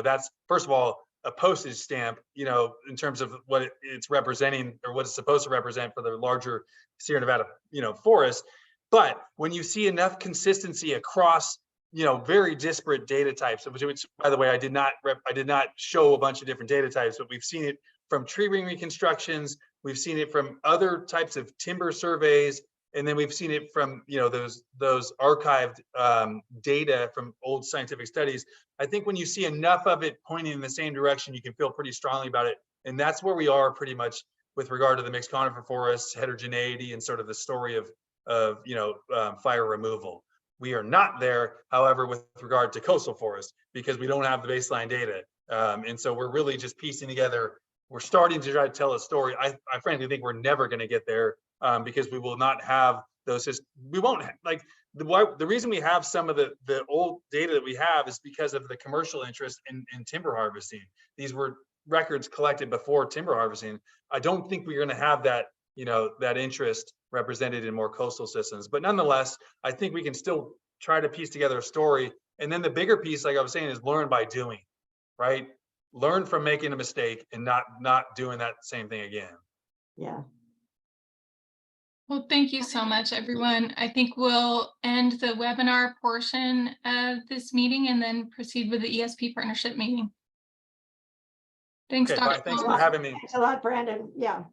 that's, first of all, a postage stamp, in terms of what it's representing or what it's supposed to represent for the larger Sierra Nevada, forest. But when you see enough consistency across, very disparate data types, which by the way, I did not show a bunch of different data types, but we've seen it from tree ring reconstructions, we've seen it from other types of timber surveys, and then we've seen it from those archived data from old scientific studies. I think when you see enough of it pointing in the same direction, you can feel pretty strongly about it. And that's where we are pretty much with regard to the mixed conifer forests, heterogeneity, and sort of the story of fire removal. We are not there, however, with regard to coastal forests, because we don't have the baseline data. And so we're really just piecing together. We're starting to try to tell a story. I frankly think we're never going to get there, because we will not have those. We won't have, like, the reason we have some of the old data that we have is because of the commercial interest in timber harvesting. These were records collected before timber harvesting. I don't think we're going to have that, that interest represented in more coastal systems. But nonetheless, I think we can still try to piece together a story. And then the bigger piece, like I was saying, is learn by doing, right? Learn from making a mistake and not doing that same thing again. Yeah. Well, thank you so much, everyone. I think we'll end the webinar portion of this meeting and then proceed with the ESP partnership meeting. Thanks, Okay, Dr. bye. Thanks Paul. for having me. Thanks a lot, Brandon. Yeah.